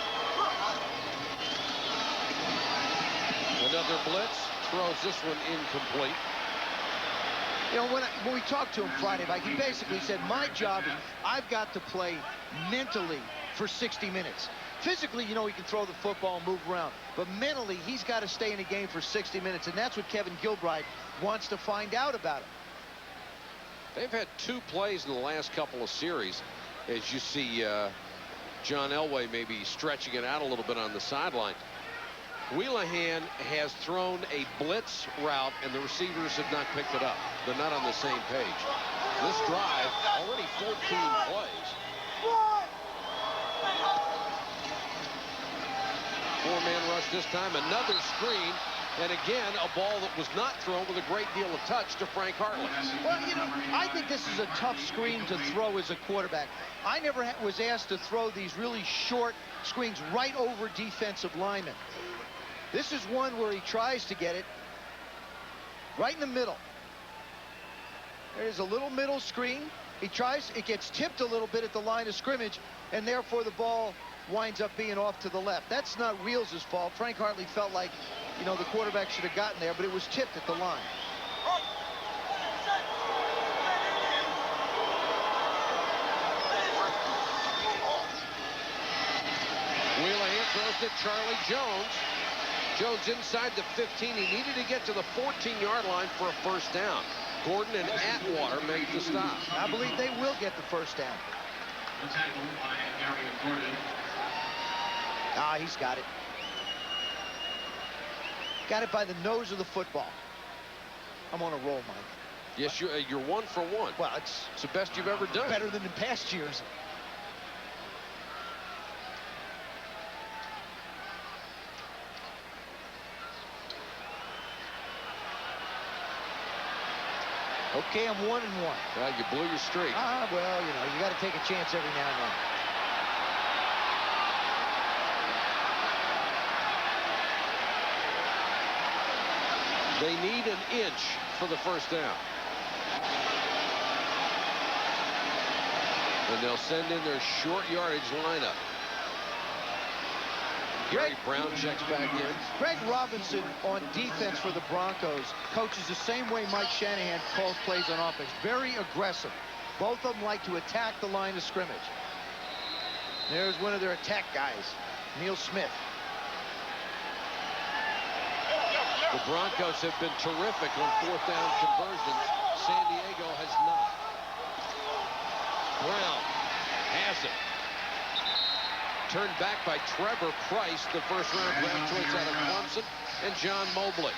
Another blitz, throws this one incomplete. You know, when we talked to him Friday, Mike, he basically said, my job is I've got to play mentally for 60 minutes. Physically, you know, he can throw the football and move around. But mentally, he's got to stay in a game for 60 minutes. And that's what Kevin Gilbride wants to find out about him. They've had 2 plays in the last couple of series. As you see John Elway maybe stretching it out a little bit on the sideline. Wheelahan has thrown a blitz route, and the receivers have not picked it up. They're not on the same page. This drive, already 14 plays. 4-man rush this time. Another screen. And again, a ball that was not thrown with a great deal of touch to Frank Hartley. Well, you know, I think this is a tough screen to throw as a quarterback. I never was asked to throw these really short screens right over defensive linemen. This is one where he tries to get it right in the middle. There's a little middle screen. He tries, it gets tipped a little bit at the line of scrimmage, and therefore the ball winds up being off to the left. That's not Wheels' fault. Frank Hartley felt like, you know, the quarterback should have gotten there, but it was tipped at the line. Wheelahan throws to Charlie Jones. Jones inside the 15. He needed to get to the 14-yard line for a first down. Gordon and Atwater make the stop. I believe they will get the first down. The tackle by Gary Gordon. Ah, he's got it. Got it by the nose of the football. I'm on a roll, Mike. Yes, you're 1 for 1. Well, it's the best you've ever done. Better than in past years. Okay, I'm 1-1. Well, you blew your streak. Well, you know, you got to take a chance every now and then. They need an inch for the first down. And they'll send in their short yardage lineup. Gary Brown checks back in. Greg Robinson on defense for the Broncos coaches the same way Mike Shanahan calls plays on offense. Very aggressive. Both of them like to attack the line of scrimmage. There's one of their attack guys, Neil Smith. The Broncos have been terrific on fourth down conversions. San Diego has not. Brown has it. Turned back by Trevor Price, the first-round draft choice out of Clemson, and John Mobley.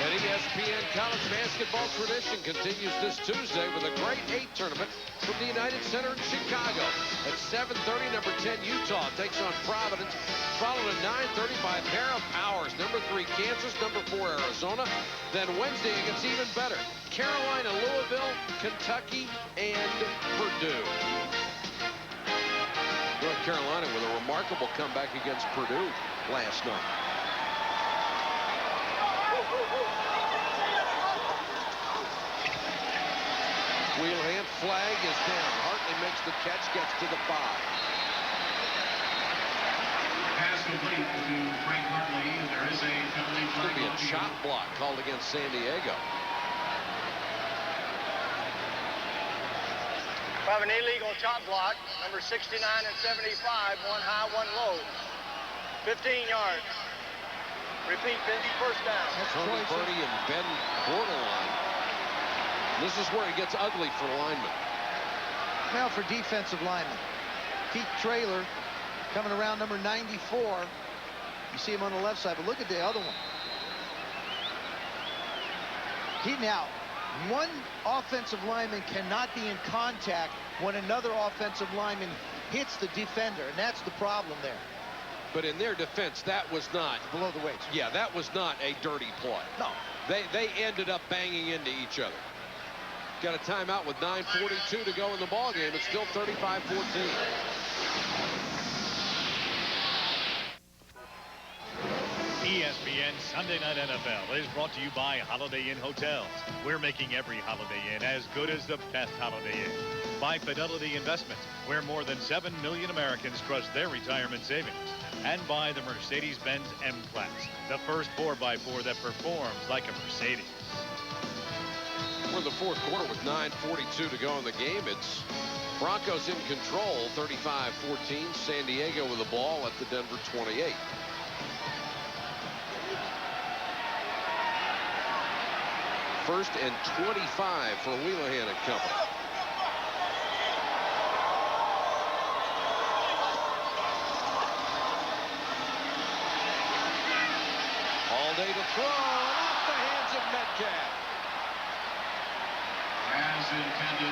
And ESPN college basketball tradition continues this Tuesday with a Great 8 tournament from the United Center in Chicago. At 7:30, number 10 Utah takes on Providence, followed at 9:30 by a pair of powers. Number 3 Kansas, number 4 Arizona. Then Wednesday it gets even better. Carolina, Louisville, Kentucky, and Purdue. North Carolina with a remarkable comeback against Purdue last night. Wheelhand flag is down. Hartley makes the catch, gets to the 5. Pass complete to Frank Hartley. There is a penalty. It's going to be a chop block called against San Diego. We have an illegal chop block, number 69 and 75, one high, one low. 15 yards. Repeat, first down. Tony Birdie and Ben Bordelon. This is where it gets ugly for linemen. Now for defensive linemen. Keith Traylor coming around number 94. You see him on the left side, but look at the other one. One offensive lineman cannot be in contact when another offensive lineman hits the defender, and that's the problem there. But in their defense, that was not below the waist. Yeah, that was not a dirty play. No. They ended up banging into each other. Got a timeout with 9:42 to go in the ball game. It's still 35-14. ESPN Sunday Night NFL is brought to you by Holiday Inn Hotels. We're making every Holiday Inn as good as the best Holiday Inn. By Fidelity Investments, where more than 7 million Americans trust their retirement savings. And by the Mercedes-Benz M-Class, the first 4x4 that performs like a Mercedes. We're in the fourth quarter with 9:42 to go in the game. It's Broncos in control, 35-14. San Diego with the ball at the Denver 28. First and 25 for Wheelahan and company. All day to throw, and off the hands of Metcalf.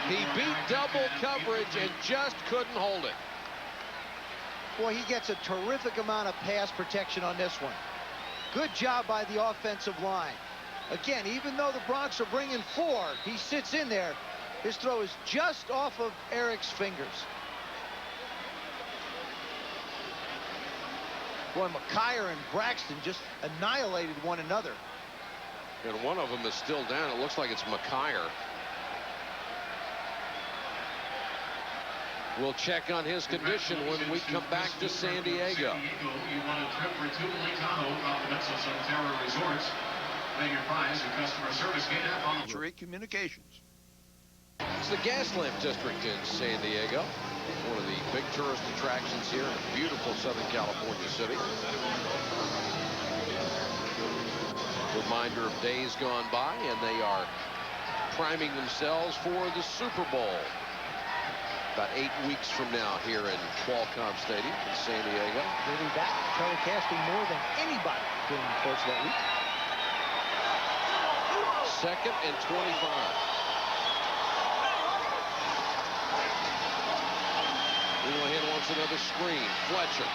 He beat double coverage and just couldn't hold it. Boy, he gets a terrific amount of pass protection on this one. Good job by the offensive line. Again, even though the Broncos are bringing 4, he sits in there. His throw is just off of Eric's fingers. Boy, McKyer and Braxton just annihilated one another. And one of them is still down. It looks like it's McKyer. We'll check on his condition when we come back to San Diego. You want a trip for 2 Lake Tahoe, compliments of some Terra Resorts. Pay your prize and customer service gate app on the Communications. It's the Gaslamp District in San Diego. One of the big tourist attractions here in beautiful Southern California city. Reminder of days gone by, and they are priming themselves for the Super Bowl. About 8 weeks from now here in Qualcomm Stadium in San Diego. He'll be back telecasting more than anybody during the course of that week. 2nd and 25. Houlihan wants another screen. Fletcher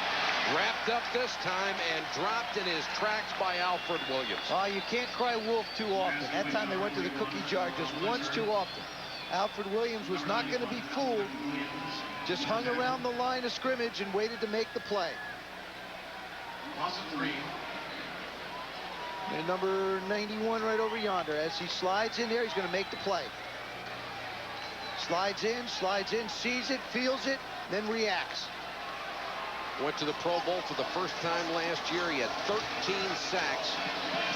wrapped up this time and dropped in his tracks by Alfred Williams. Oh, you can't cry wolf too often. That time they went to the cookie jar just once too often. Alfred Williams was not going to be fooled. Just hung around the line of scrimmage and waited to make the play. Loss of 3. And number 91 right over yonder. As he slides in there, he's going to make the play. Slides in, sees it, feels it, then reacts. Went to the Pro Bowl for the first time last year. He had 13 sacks.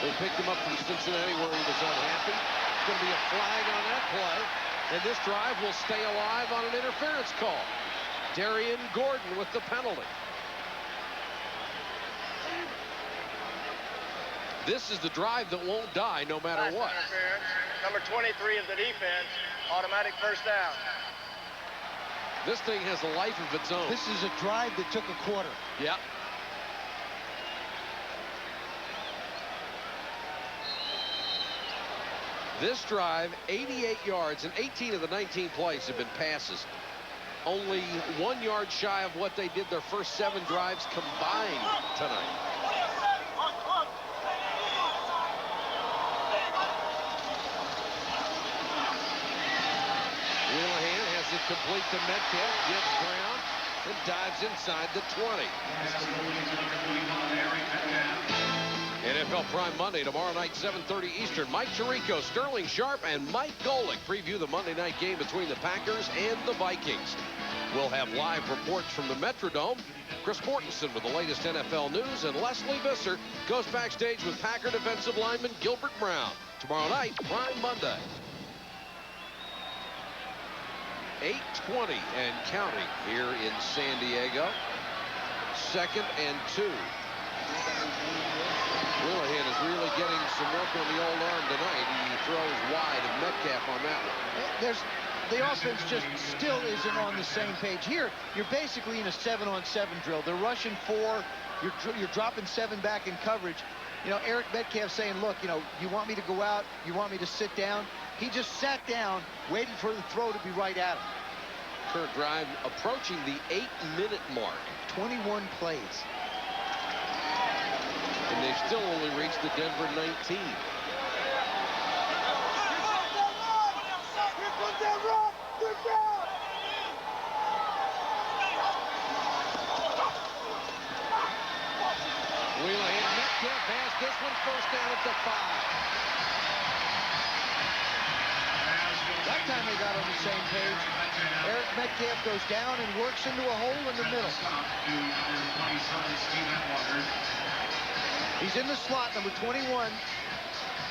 They picked him up from Cincinnati where he was unhappy. There's going to be a flag on that play. And this drive will stay alive on an interference call. Darian Gordon with the penalty. This is the drive that won't die no matter what. Number 23 of the defense, automatic first down. This thing has a life of its own. This is a drive that took a quarter. Yeah. This drive, 88 yards, and 18 of the 19 plays have been passes. Only 1 yard shy of what they did their first 7 drives combined tonight. Houlihan has it complete to Metcalf, gives ground, and dives inside the 20. NFL Prime Monday tomorrow night, 7:30 Eastern. Mike Tirico, Sterling Sharp, and Mike Golick preview the Monday night game between the Packers and the Vikings. We'll have live reports from the Metrodome. Chris Mortensen with the latest NFL news, and Leslie Visser goes backstage with Packer defensive lineman Gilbert Brown. Tomorrow night, Prime Monday. 8:20 and counting here in San Diego. 2nd and 2. Houlihan is really getting some work on the old arm tonight. He throws wide of Metcalf on that one. The offense just still isn't on the same page. Here, you're basically in a 7-on-7 drill. They're rushing 4. You're dropping 7 back in coverage. You know, Eric Metcalf saying, look, you know, you want me to go out? You want me to sit down? He just sat down, waiting for the throw to be right at him. Current drive approaching the 8-minute mark. 21 plays. And they've still only reached the Denver 19. Houlihan, Metcalf has this one, first down at the 5. That time they got on the same page. Eric Metcalf goes down and works into a hole in the middle. He's in the slot, number 21.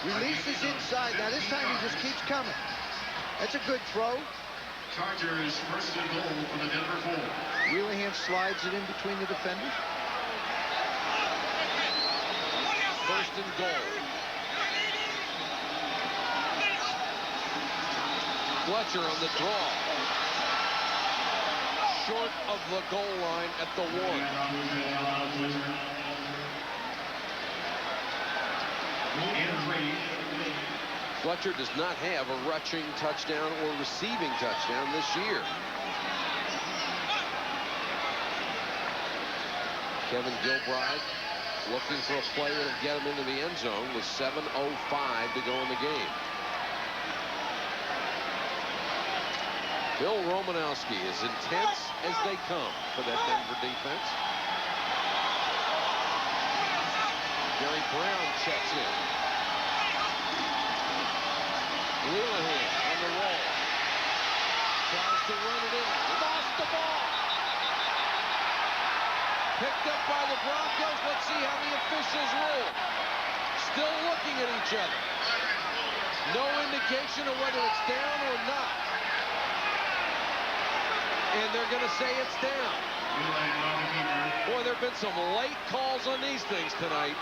Releases inside. Now this time he just keeps coming. That's a good throw. Chargers first and goal for the Denver 4. Houlihan slides it in between the defenders. First and goal. Fletcher on the draw. Short of the goal line at the 1. Fletcher does not have a rushing touchdown or receiving touchdown this year. Kevin Gilbride looking for a play that'll get him into the end zone with 7:05 to go in the game. Bill Romanowski is intense as they come for that Denver defense. Gary Brown checks in. Wheelahan on the roll. Tries to run it in. Lost the ball. Picked up by the Broncos. Let's see how the officials rule. Still looking at each other. No indication of whether it's down or not. And they're going to say it's down. Boy, there have been some late calls on these things tonight.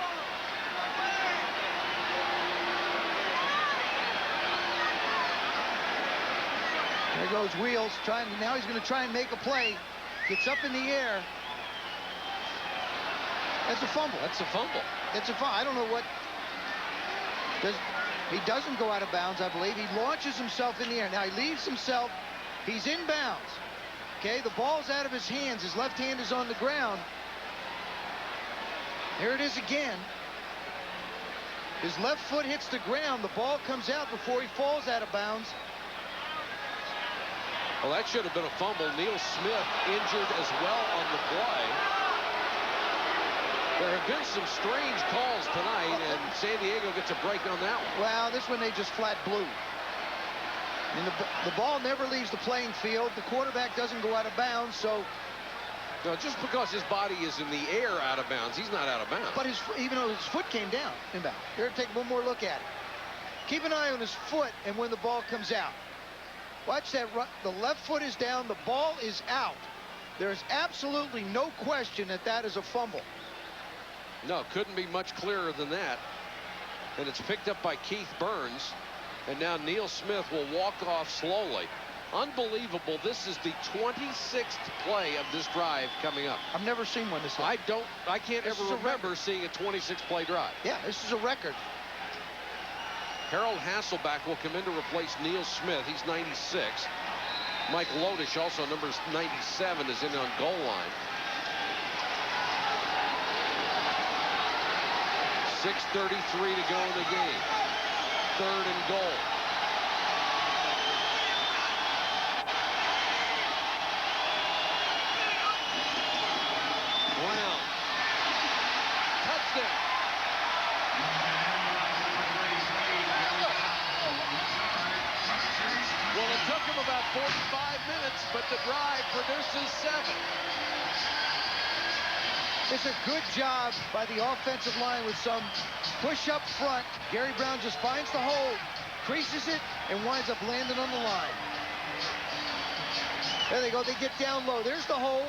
There goes Wheels. Now he's going to try and make a play. Gets up in the air. That's a fumble. That's a fumble. It's a fumble. I don't know what. He doesn't go out of bounds, I believe. He launches himself in the air. Now he leaves himself. He's in bounds. Okay, the ball's out of his hands. His left hand is on the ground. Here it is again. His left foot hits the ground. The ball comes out before he falls out of bounds. Well, that should have been a fumble. Neil Smith injured as well on the play. There have been some strange calls tonight, and San Diego gets a break on that one. Well, this one they just flat blew. And the ball never leaves the playing field. The quarterback doesn't go out of bounds, so... No, just because his body is in the air out of bounds, he's not out of bounds. But even though his foot came down inbound. Here, take one more look at it. Keep an eye on his foot and when the ball comes out. Watch that. The left foot is down. The ball is out. There's absolutely no question that that is a fumble. No, couldn't be much clearer than that. And it's picked up by Keith Burns. And now Neil Smith will walk off slowly. Unbelievable. This is the 26th play of this drive coming up. I've never seen one this long. I can't ever remember seeing a 26-play drive. Yeah, this is a record. Harold Hasselback will come in to replace Neil Smith. He's 96. Mike Lodish, also number 97, is in on goal line. 6:33 to go in the game. 3rd and goal. Brown. Touchdown. Well, it took him about 45 minutes, but the drive produces 7. It's a good job by the offensive line with some push up front. Gary Brown just finds the hole, creases it, and winds up landing on the line. There they go. They get down low. There's the hole.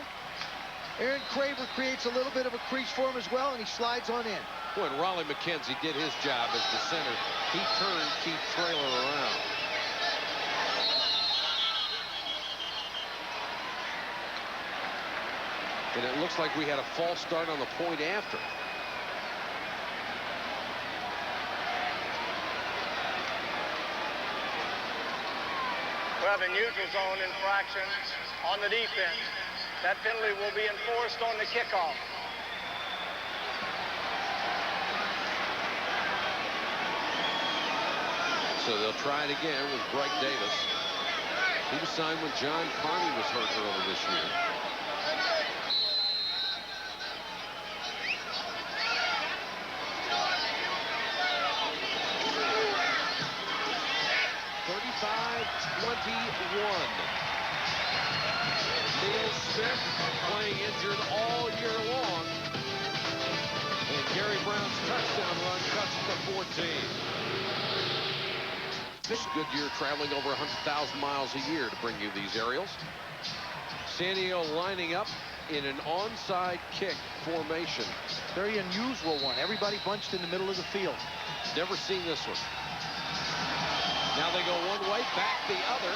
Aaron Craver creates a little bit of a crease for him as well, and he slides on in. When Raleigh McKenzie did his job as the center, he turned Keith Traylor around. And it looks like we had a false start on the point after. We have a neutral zone infraction on the defense. That penalty will be enforced on the kickoff. So they'll try it again with Greg Davis. He was signed when John Carney was hurt earlier this year. Neil Smith playing injured all year long. And Gary Brown's touchdown run cuts it to 14. This Goodyear traveling over 100,000 miles a year to bring you these aerials. San Diego lining up in an onside kick formation. Very unusual one. Everybody bunched in the middle of the field. Never seen this one. Now they go one way, back the other.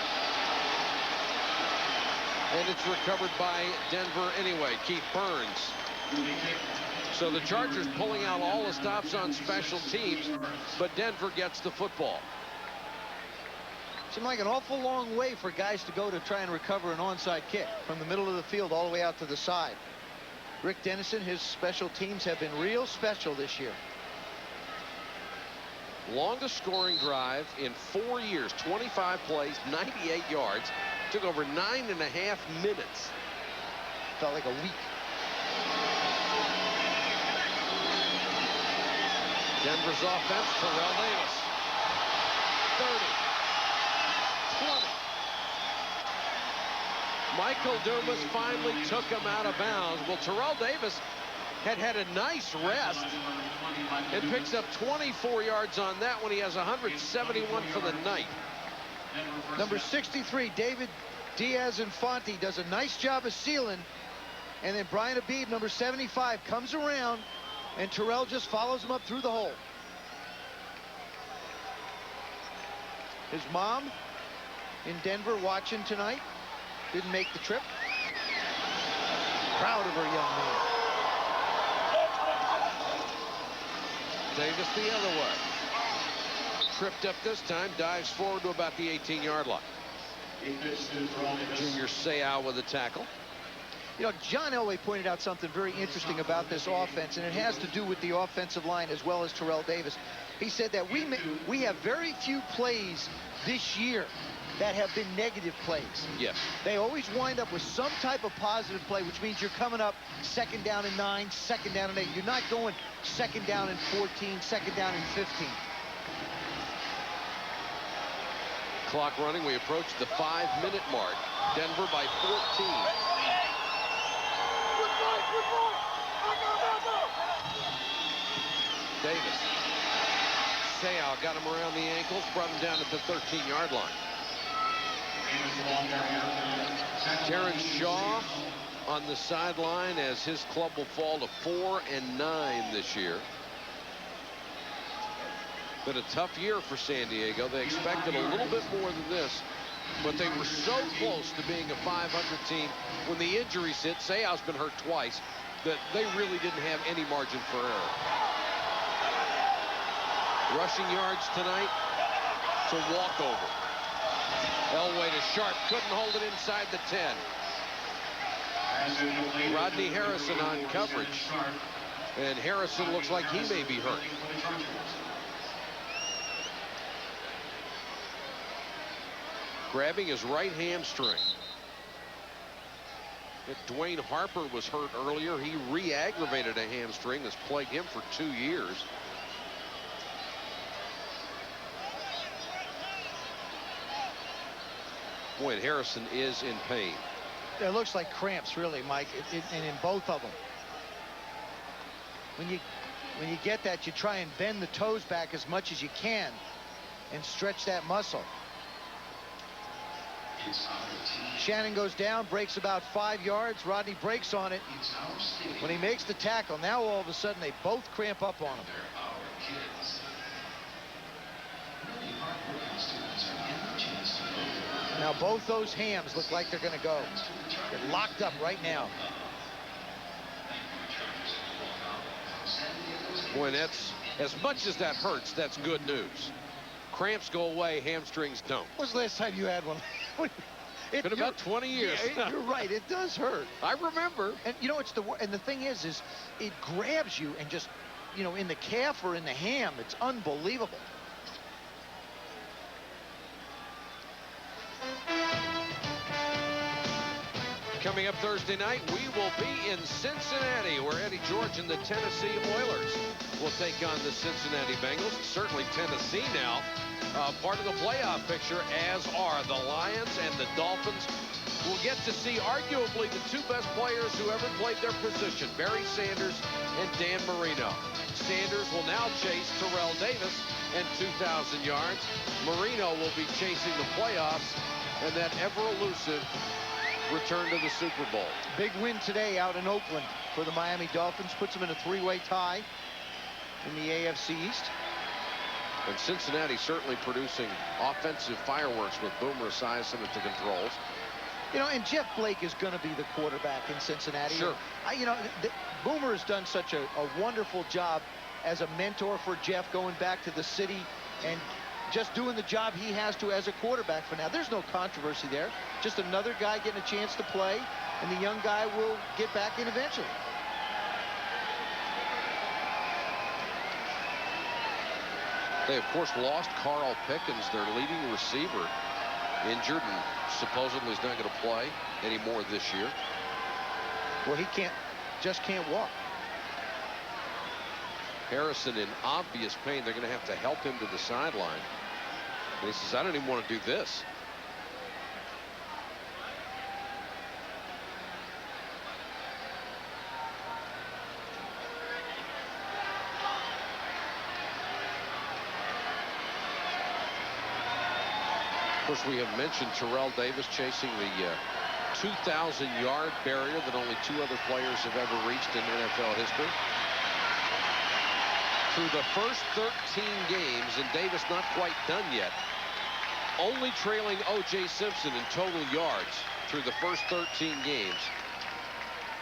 And it's recovered by Denver anyway. Keith Burns. So the Chargers pulling out all the stops on special teams, but Denver gets the football. Seemed like an awful long way for guys to go to try and recover an onside kick from the middle of the field all the way out to the side. Rick Dennison, his special teams have been real special this year. Longest scoring drive in 4 years, 25 plays, 98 yards. Took over 9.5 minutes. Felt like a week. Denver's offense, Terrell Davis. 30. 20. Michael Dumas finally took him out of bounds. Well, Terrell Davis had a nice rest and picks up 24 yards on that one. He has 171 for the night. Number 63, David Diaz-Infante, does a nice job of sealing. And then Brian Habib, number 75, comes around, and Terrell just follows him up through the hole. His mom in Denver watching tonight. Didn't make the trip. Proud of her young man. Davis the other way. Tripped up this time, dives forward to about the 18-yard line. Junior Seau with a tackle. You know, John Elway pointed out something very interesting about this offense, and it has to do with the offensive line as well as Terrell Davis. He said that we have very few plays this year that have been negative plays. Yes. They always wind up with some type of positive play, which means you're coming up 2nd down and 9, 2nd down and 8. You're not going 2nd down and 14, 2nd down and 15. Clock running. We approach the 5-minute mark. Denver by 14. Davis. Seau got him around the ankles, brought him down at the 13-yard line. Terrence Shaw on the sideline as his club will fall to 4-9 this year. Been a tough year for San Diego. They expected a little bit more than this, but they were so close to being a 500 team when the injuries hit. Seau's been hurt twice, that they really didn't have any margin for error. Rushing yards tonight, it's a walkover. Elway to Sharp, couldn't hold it inside the 10. Rodney Harrison on coverage, and Harrison looks like he may be hurt. Grabbing his right hamstring. If Dwayne Harper was hurt earlier, he re-aggravated a hamstring that's plagued him for 2 years. Boy, and Harrison is in pain. It looks like cramps, really, Mike, and in both of them. When you get that, you try and bend the toes back as much as you can and stretch that muscle. Shannon goes down, breaks about 5 yards. Rodney breaks on it. When he makes the tackle, now all of a sudden they both cramp up on him. Now both those hams look like they're going to go. They're locked up right now. Boy, that's, as much as that hurts, that's good news. Cramps go away, hamstrings don't. When was the last time you had one? Been about 20 years. Yeah, you're right. It does hurt. I remember. And you know, the thing is it grabs you and just, you know, in the calf or in the ham. It's unbelievable. Coming up Thursday night, we will be in Cincinnati, where Eddie George and the Tennessee Oilers will take on the Cincinnati Bengals. Certainly Tennessee now part of the playoff picture, as are the Lions and the Dolphins. We'll get to see arguably the 2 best players who ever played their position, Barry Sanders and Dan Marino. Sanders will now chase Terrell Davis and 2,000 yards. Marino will be chasing the playoffs and that ever-elusive return to the Super Bowl. Big win today out in Oakland for the Miami Dolphins. Puts them in a 3-way tie in the AFC East. And Cincinnati certainly producing offensive fireworks with Boomer Esiason at the controls. You know, and Jeff Blake is going to be the quarterback in Cincinnati. Sure. You know, Boomer has done such a wonderful job as a mentor for Jeff, going back to the city and just doing the job he has to as a quarterback for now. There's no controversy there. Just another guy getting a chance to play, and the young guy will get back in eventually. They, of course, lost Carl Pickens, their leading receiver, injured, and supposedly is not going to play anymore this year. Well, he just can't walk. Harrison in obvious pain. They're going to have to help him to the sideline. And he says, I don't even want to do this. Of course, we have mentioned Terrell Davis chasing the 2,000-yard barrier that only 2 other players have ever reached in NFL history. Through the first 13 games, and Davis not quite done yet, only trailing O.J. Simpson in total yards through the first 13 games.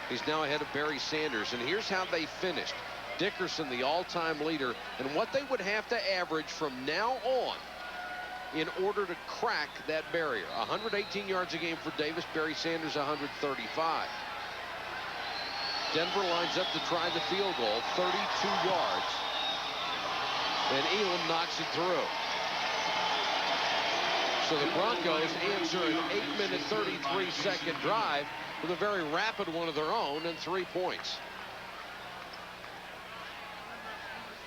He's now ahead of Barry Sanders, and here's how they finished. Dickerson, the all-time leader, and what they would have to average from now on in order to crack that barrier. 118 yards a game for Davis, Barry Sanders 135. Denver lines up to try the field goal, 32 yards. And Elam knocks it through. So the Broncos answer an 8-minute, 33-second drive with a very rapid one of their own and 3 points.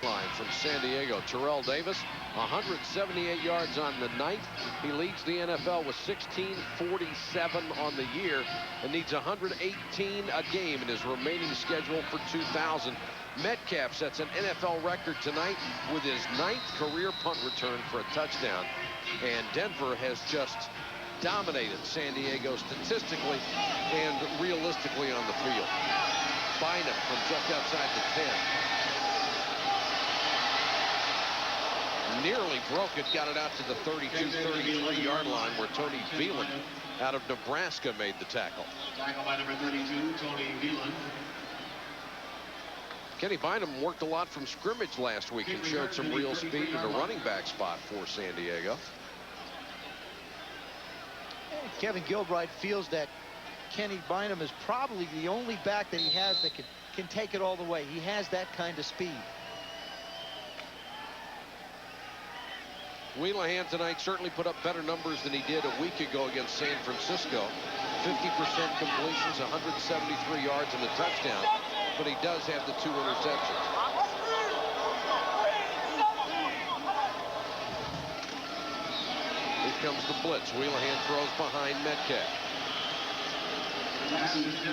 Line from San Diego. Terrell Davis, 178 yards on the night. He leads the NFL with 1647 on the year and needs 118 a game in his remaining schedule for 2000. Metcalf sets an NFL record tonight with his 9th career punt return for a touchdown. And Denver has just dominated San Diego statistically and realistically on the field. Bynum from just outside the 10. Nearly broke it, got it out to the 32-33-yard line where Tony Veland out of Nebraska made the tackle. Tackle by number 32, Tony Veland. Kenny Bynum worked a lot from scrimmage last week and showed some real speed in the running back spot for San Diego. Kevin Gilbride feels that Kenny Bynum is probably the only back that he has that can take it all the way. He has that kind of speed. Wheelahan tonight certainly put up better numbers than he did a week ago against San Francisco. 50% completions, 173 yards and a touchdown, but he does have the 2 interceptions. Here comes the blitz. Wheelahan throws behind Metcalf.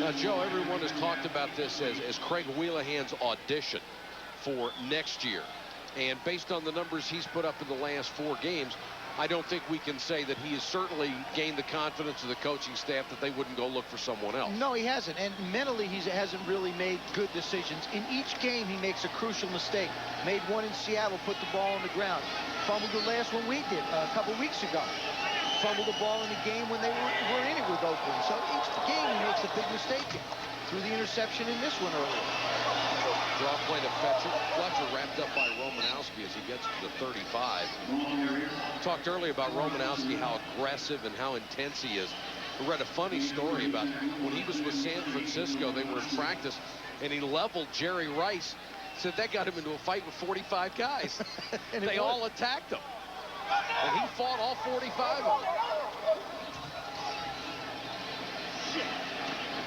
Now, Joe, everyone has talked about this as Craig Wheelahan's audition for next year. And based on the numbers he's put up in the last 4 games, I don't think we can say that he has certainly gained the confidence of the coaching staff that they wouldn't go look for someone else. No, he hasn't. And mentally, he hasn't really made good decisions. In each game, he makes a crucial mistake. Made one in Seattle, put the ball on the ground. Fumbled the last one we did a couple weeks ago. Fumbled the ball in the game when they were in it with Oakland. So each game, he makes a big mistake in. Threw the interception in this one earlier. Draw play to Fletcher wrapped up by Romanowski as he gets to the 35. Talked earlier about Romanowski, how aggressive and how intense he is. I read a funny story about when he was with San Francisco. They were in practice, and he leveled Jerry Rice. Said that got him into a fight with 45 guys. And they all attacked him. And he fought all 45 of them.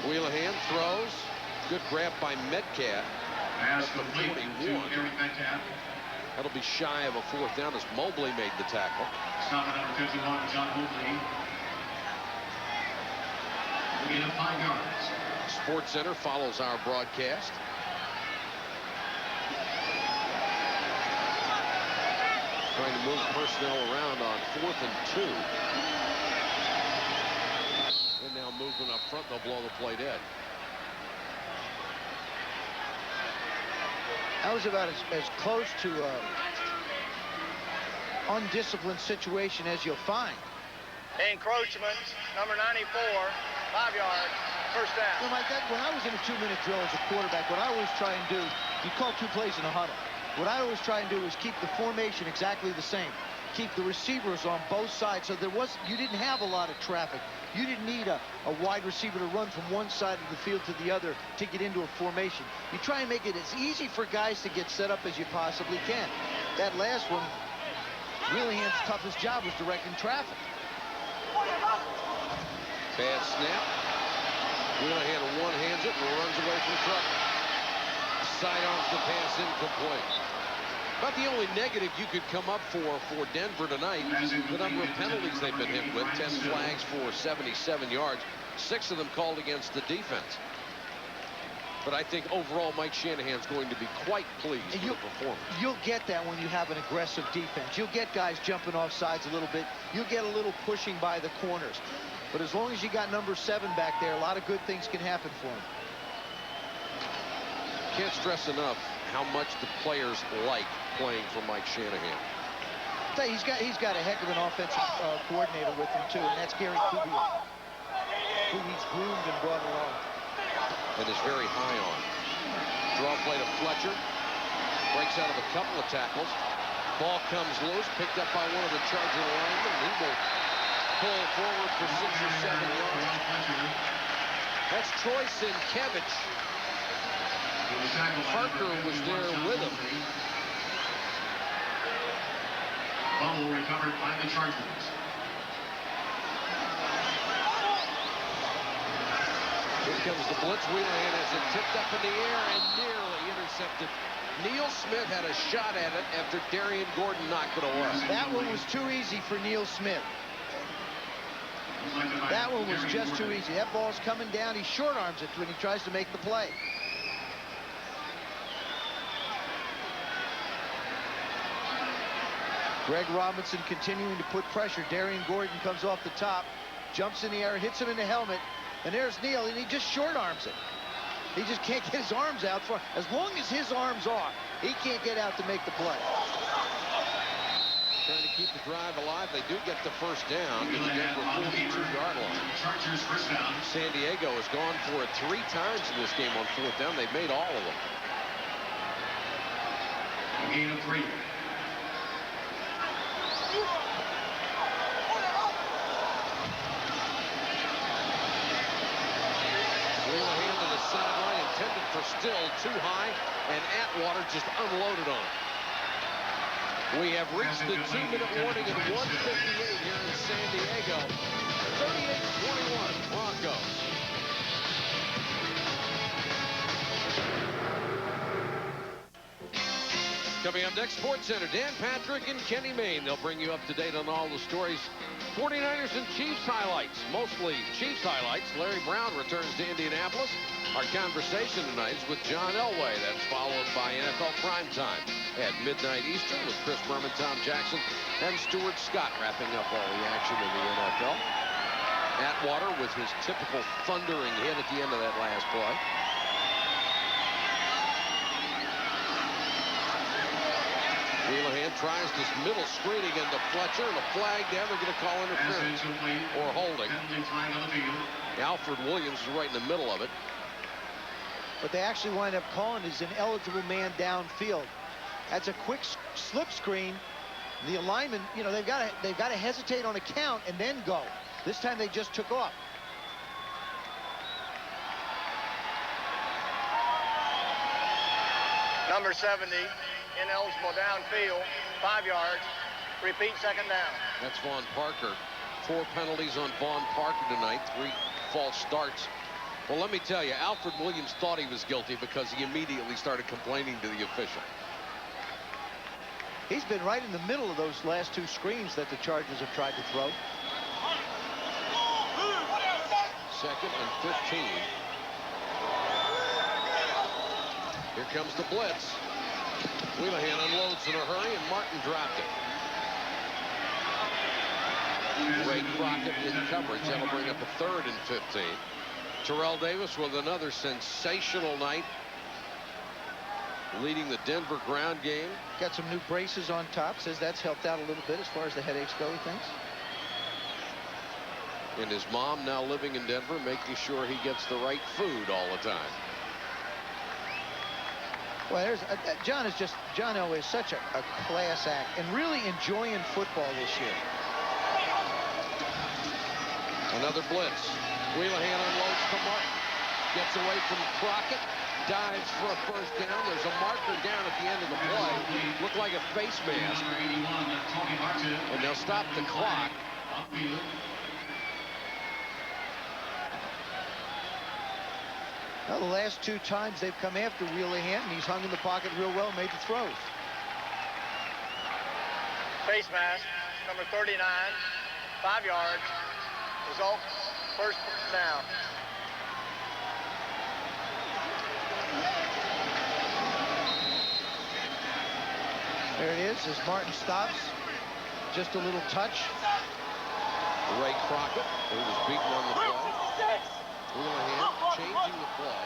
Wheelahan throws. Good grab by Metcalf. Pass Up to complete 41. to Eric Metcalf. That'll be shy of a 4th down as Mobley made the tackle. Stop at number 51, John Mobley. We get up 5 yards. Sports Center follows our broadcast. Trying to move personnel around on 4th and 2. And now movement up front, they'll blow the play dead. That was about as close to an undisciplined situation as you'll find. Encroachment, number 94, 5 yards, first down. You know, Mike, when I was in a 2-minute drill as a quarterback, what I always try and do, you call 2 plays in a huddle. What I always try and do is keep the formation exactly the same. Keep the receivers on both sides, so you didn't have a lot of traffic. You didn't need a wide receiver to run from one side of the field to the other to get into a formation. You try and make it as easy for guys to get set up as you possibly can. That last one, Wheelahan's toughest job was directing traffic. Bad snap. Wheelahan one-hands it and runs away from trouble. Sidearms the pass incomplete. About the only negative you could come up for Denver tonight is the number of penalties they've been hit with. 10 flags for 77 yards. 6 of them called against the defense. But I think overall Mike Shanahan's going to be quite pleased with the performance. You'll get that when you have an aggressive defense. You'll get guys jumping off sides a little bit. You'll get a little pushing by the corners. But as long as you got number 7 back there, a lot of good things can happen for him. Can't stress enough how much the players like playing for Mike Shanahan. He's got a heck of an offensive coordinator with him too, and that's Gary Kubiak, who he's groomed and brought along. And is very high on. Draw play to Fletcher. Breaks out of a couple of tackles. Ball comes loose, picked up by one of the Charger linemen. He will pull forward for 6 or 7 yards. That's Troy Sienkiewicz. Parker was there with him. Ball recovered by the Chargers. Here comes the blitz. Wheelahan has it tipped up in the air and nearly intercepted. Neil Smith had a shot at it after Darian Gordon knocked it away. That one was too easy for Neil Smith. That one was just too easy. That ball's coming down. He short arms it when he tries to make the play. Greg Robinson continuing to put pressure. Darian Gordon comes off the top, jumps in the air, hits him in the helmet, and there's Neil, and he just short arms it. He just can't get his arms out. As long as his arms are, he can't get out to make the play. Trying to keep the drive alive. They do get the first down to the Denver 42-yard line. Chargers first down. San Diego has gone for it 3 times in this game on 4th down. They've made all of them. A gain of 3. Wheelahan to the sideline, intended for still too high, and Atwater just unloaded on it. We have reached the 2-minute warning at 1:58 here in San Diego. 38-21 Broncos. Coming up next, Sports Center, Dan Patrick and Kenny Mayne. They'll bring you up to date on all the stories. 49ers and Chiefs highlights, mostly Chiefs highlights. Larry Brown returns to Indianapolis. Our conversation tonight is with John Elway. That's followed by NFL Primetime at midnight Eastern with Chris Berman, Tom Jackson, and Stuart Scott wrapping up all the action in the NFL. Atwater with his typical thundering hit at the end of that last play. Wheelahan tries this middle screen again to Fletcher, and a flag down. They're going to call interference or holding. Alfred Williams is right in the middle of it. What they actually wind up calling is an eligible man downfield. That's a quick slip screen. The alignment, you know, they've got to hesitate on a count and then go. This time they just took off. Number 70, ineligible downfield, 5 yards. Repeat, second down. That's Vaughn Parker. 4 penalties on Vaughn Parker tonight, 3 false starts. Well, let me tell you, Alfred Williams thought he was guilty because he immediately started complaining to the official. He's been right in the middle of those last 2 screens that the Chargers have tried to throw. 2nd and 15. Here comes the blitz. Wheelahan unloads in a hurry, and Martin dropped it. Ray Crockett in coverage. That'll bring up a 3rd and 15. Terrell Davis with another sensational night, leading the Denver ground game. Got some new braces on top. Says that's helped out a little bit as far as the headaches go, he thinks. And his mom now living in Denver, making sure he gets the right food all the time. Well, there's John Elway is such a class act and really enjoying football this year. Another blitz. Wheelahan unloads to Martin. Gets away from Crockett. Dives for a first down. There's a marker down at the end of the play. Look looked like a face mask. And they'll stop the clock. Well, the last 2 times they've come after Wheelahan, and he's hung in the pocket real well, made the throws. Face mask, number 39, 5 yards. Result, first down. There it is, as Martin stops. Just a little touch. Ray Crockett, who was beaten on the play. Wheelahan changing the play.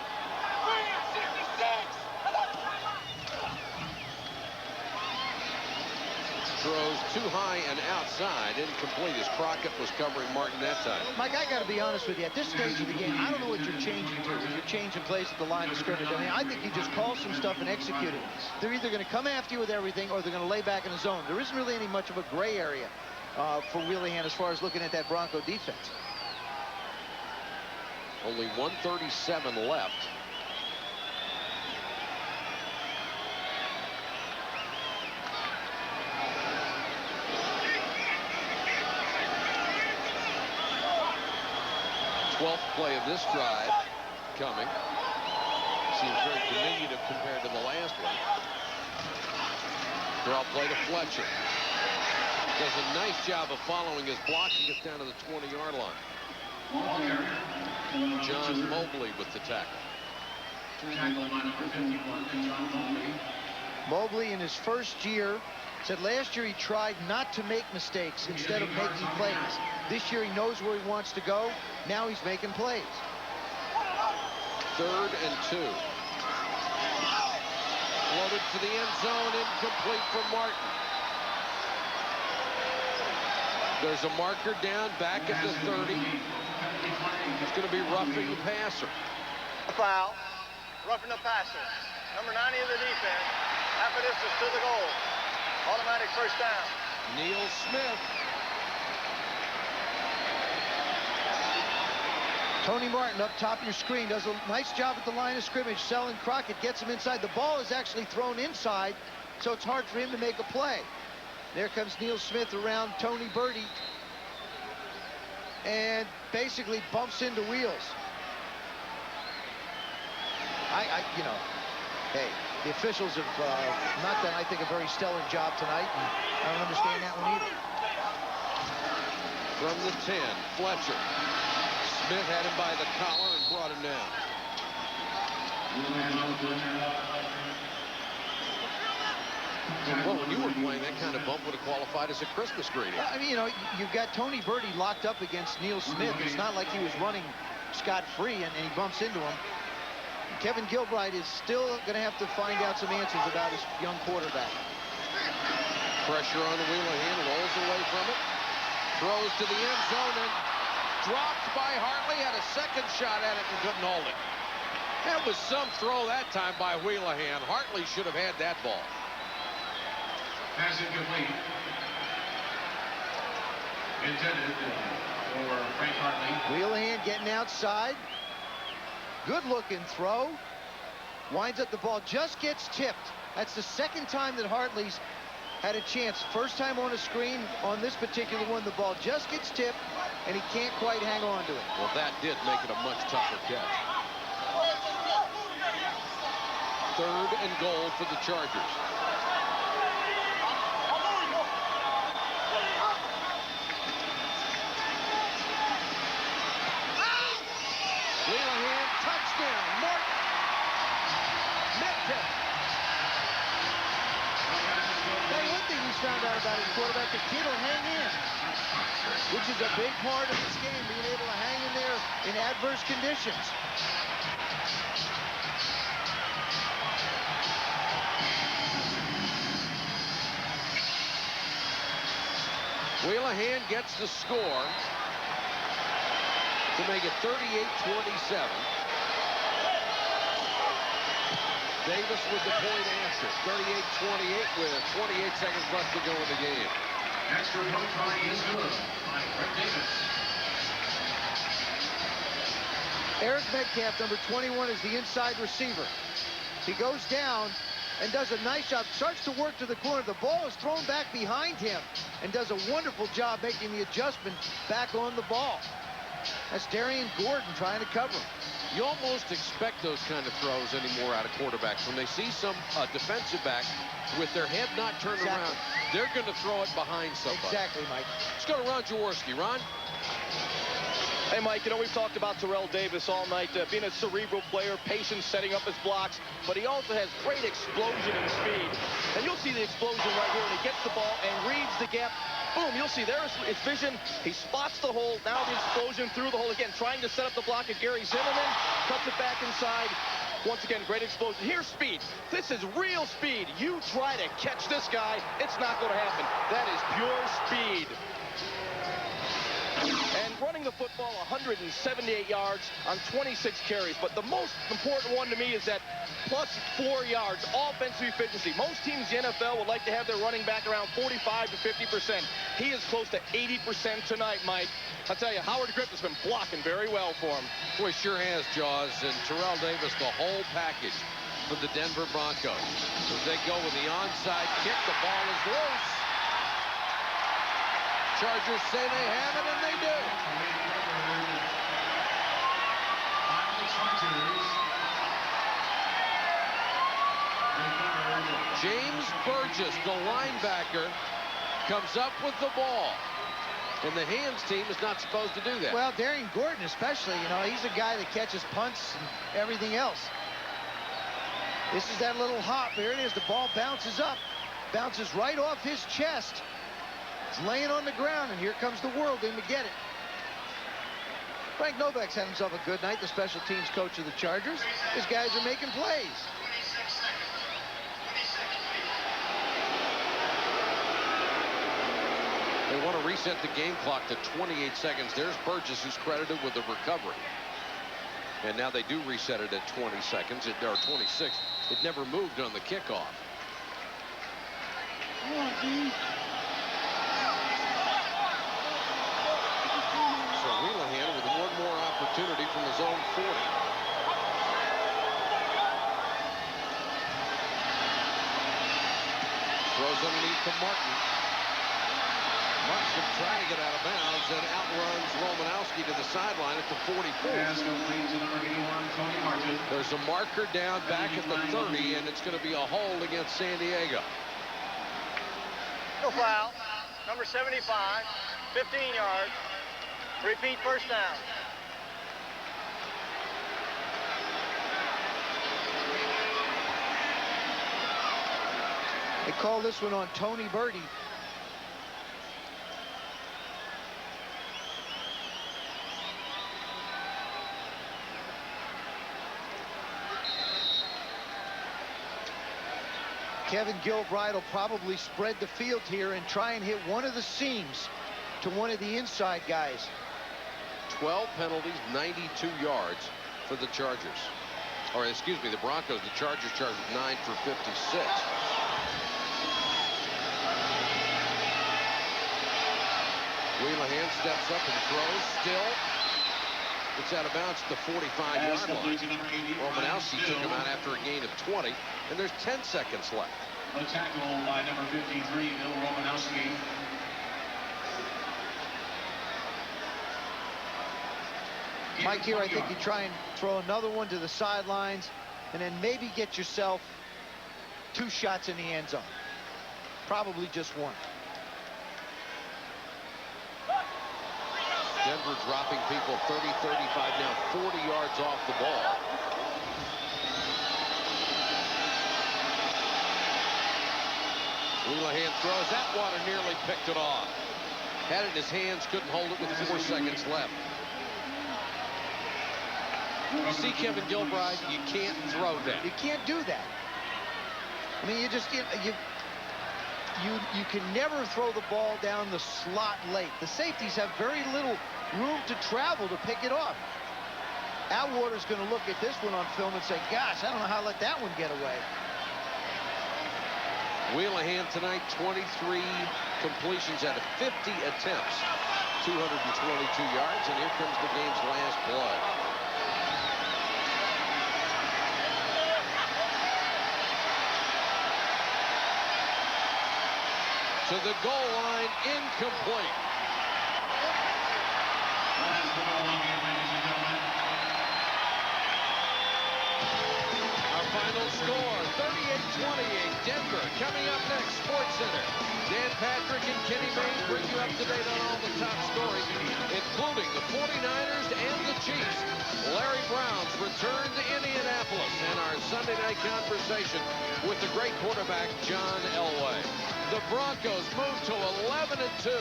Throws too high and outside, incomplete as Crockett was covering Martin that time. Mike, I got to be honest with you. At this stage of the game, I don't know what you're changing to. If you're changing plays at the line of scrimmage, I mean, I think you just call some stuff and execute it. They're either going to come after you with everything or they're going to lay back in the zone. There isn't really any much of a gray area for Wheelahan as far as looking at that Bronco defense. Only 1:37 left. Twelfth play of this drive coming. Seems very diminutive compared to the last one. Draw play to Fletcher. Does a nice job of following his block and gets down to the 20-yard line. John Mobley with the tackle. Mobley in his first year said last year he tried not to make mistakes instead of making plays. This year he knows where he wants to go. Now he's making plays. 3rd and 2. Floated to the end zone, incomplete for Martin. There's a marker down back at the 30. It's going to be roughing the passer. A foul, roughing the passer. Number 90 of the defense, half a distance to the goal. Automatic first down. Neil Smith. Tony Martin up top of your screen does a nice job at the line of scrimmage. Selling Crockett gets him inside. The ball is actually thrown inside, so it's hard for him to make a play. There comes Neil Smith around Tony Birdie and basically bumps into Wheels. You know, hey, the officials have not done, I think, a very stellar job tonight, and I don't understand that one either. From the 10, Fletcher. Smith had him by the collar and brought him down. Well, when you were playing, that kind of bump would have qualified as a Christmas greeting. I mean, you know, you've got Tony Birdie locked up against Neil Smith. It's not like he was running scot-free and he bumps into him. Kevin Gilbride is still going to have to find out some answers about his young quarterback. Pressure on Wheelahan, rolls away from it. Throws to the end zone and dropped by Hartley. Had a second shot at it and couldn't hold it. That was some throw that time by Wheelahan. Hartley should have had that ball. Pass incomplete. Intended for Frank Hartley. Wheelahan getting outside. Good looking throw. Winds up, the ball just gets tipped. That's the second time that Hartley's had a chance. First time on a screen. On this particular one, the ball just gets tipped and he can't quite hang on to it. Well, that did make it a much tougher catch. 3rd and goal for the Chargers. Wheelahan, touchdown, Martin. Metcalf. Hey, one thing he's found out about his quarterback, the kid will hang in, which is a big part of this game, being able to hang in there in adverse conditions. Wheelahan gets the score to make it 38-27. Davis with the point answer. 38-28 with 28 seconds left to go in the game. Extra point try is good by Rick Davis. Eric Metcalf, number 21, is the inside receiver. He goes down, and does a nice job. Starts to work to the corner. The ball is thrown back behind him and does a wonderful job making the adjustment back on the ball. That's Darian Gordon trying to cover him. You almost expect those kind of throws anymore out of quarterbacks. When they see some defensive back with their head not turned around, they're going to throw it behind somebody. Exactly, Mike. Let's go to Ron Jaworski. Ron? Hey, Mike, you know, we've talked about Terrell Davis all night, being a cerebral player, patient, setting up his blocks, but he also has great explosion and speed. And you'll see the explosion right here when he gets the ball and reads the gap. Boom, you'll see there's his vision. He spots the hole. Now the explosion through the hole again, trying to set up the block of Gary Zimmerman. Cuts it back inside. Once again, great explosion. Here's speed. This is real speed. You try to catch this guy, it's not going to happen. That is pure speed. And running the football 178 yards on 26 carries. But the most important one to me is that +4 yards offensive efficiency. Most teams in the NFL would like to have their running back around 45 to 50%. He is close to 80% tonight, Mike. I'll tell you, Howard Griff has been blocking very well for him. Boy, sure has, Jaws. And Terrell Davis, the whole package for the Denver Broncos. As they go with the onside kick, the ball is loose. Chargers say they have it, and they do. James Burgess, the linebacker, comes up with the ball. And the hands team is not supposed to do that. Well, Darian Gordon especially, you know, he's a guy that catches punts and everything else. This is that little hop. Here it is. The ball bounces up. Bounces right off his chest. It's laying on the ground, and here comes the world in to get it. Frank Novak's had himself a good night, the special teams coach of the Chargers. His guys are making plays. They want to reset the game clock to 28 seconds. There's Burgess, who's credited with the recovery. And now they do reset it at 20 seconds, or 26. It never moved on the kickoff. So Wheelahan with one more opportunity from his own 40. Throws underneath to Martin. Martin trying to get out of bounds and outruns Romanowski to the sideline at the 44. There's a marker down back at the 30, and it's going to be a hold against San Diego. No foul. Number 75, 15 yards. Repeat first down. They call this one on Tony Birdie. Kevin Gilbride will probably spread the field here and try and hit one of the seams to one of the inside guys. 12 penalties, 92 yards for the Chargers. Or, excuse me, the Broncos. The Chargers charged 9 for 56. Wheelahan steps up and throws. Still, it's out of bounds at the 45-yard line. Romanowski took him out after a gain of 20, and there's 10 seconds left. A tackle by number 53, Bill Romanowski. Mike, here I think you try and throw another one to the sidelines and then maybe get yourself 2 shots in the end zone. Probably just one. Denver dropping people 30, 35, now 40 yards off the ball. Wheelahan throws. That water nearly picked it off. Had it in his hands, couldn't hold it with 4 seconds left. You see Kevin Gilbride, you can't throw that. You can't do that. I mean, you can never throw the ball down the slot late. The safeties have very little room to travel to pick it off. Atwater's going to look at this one on film and say, gosh, I don't know how to let that one get away. Wheelahan tonight, 23 completions out of 50 attempts. 222 yards, and here comes the game's last play. to the goal line, incomplete. That's the ball game, ladies and gentlemen. Our final score, 38-28, Denver. Coming up next, Sports Center. Dan Patrick and Kenny Mayne bring you up to date on all the top stories, including the 49ers and the Chiefs. Larry Brown's return to Indianapolis, and our Sunday night conversation with the great quarterback, John Elway. The Broncos moved to 11-2.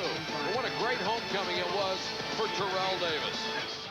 What a great homecoming it was for Terrell Davis.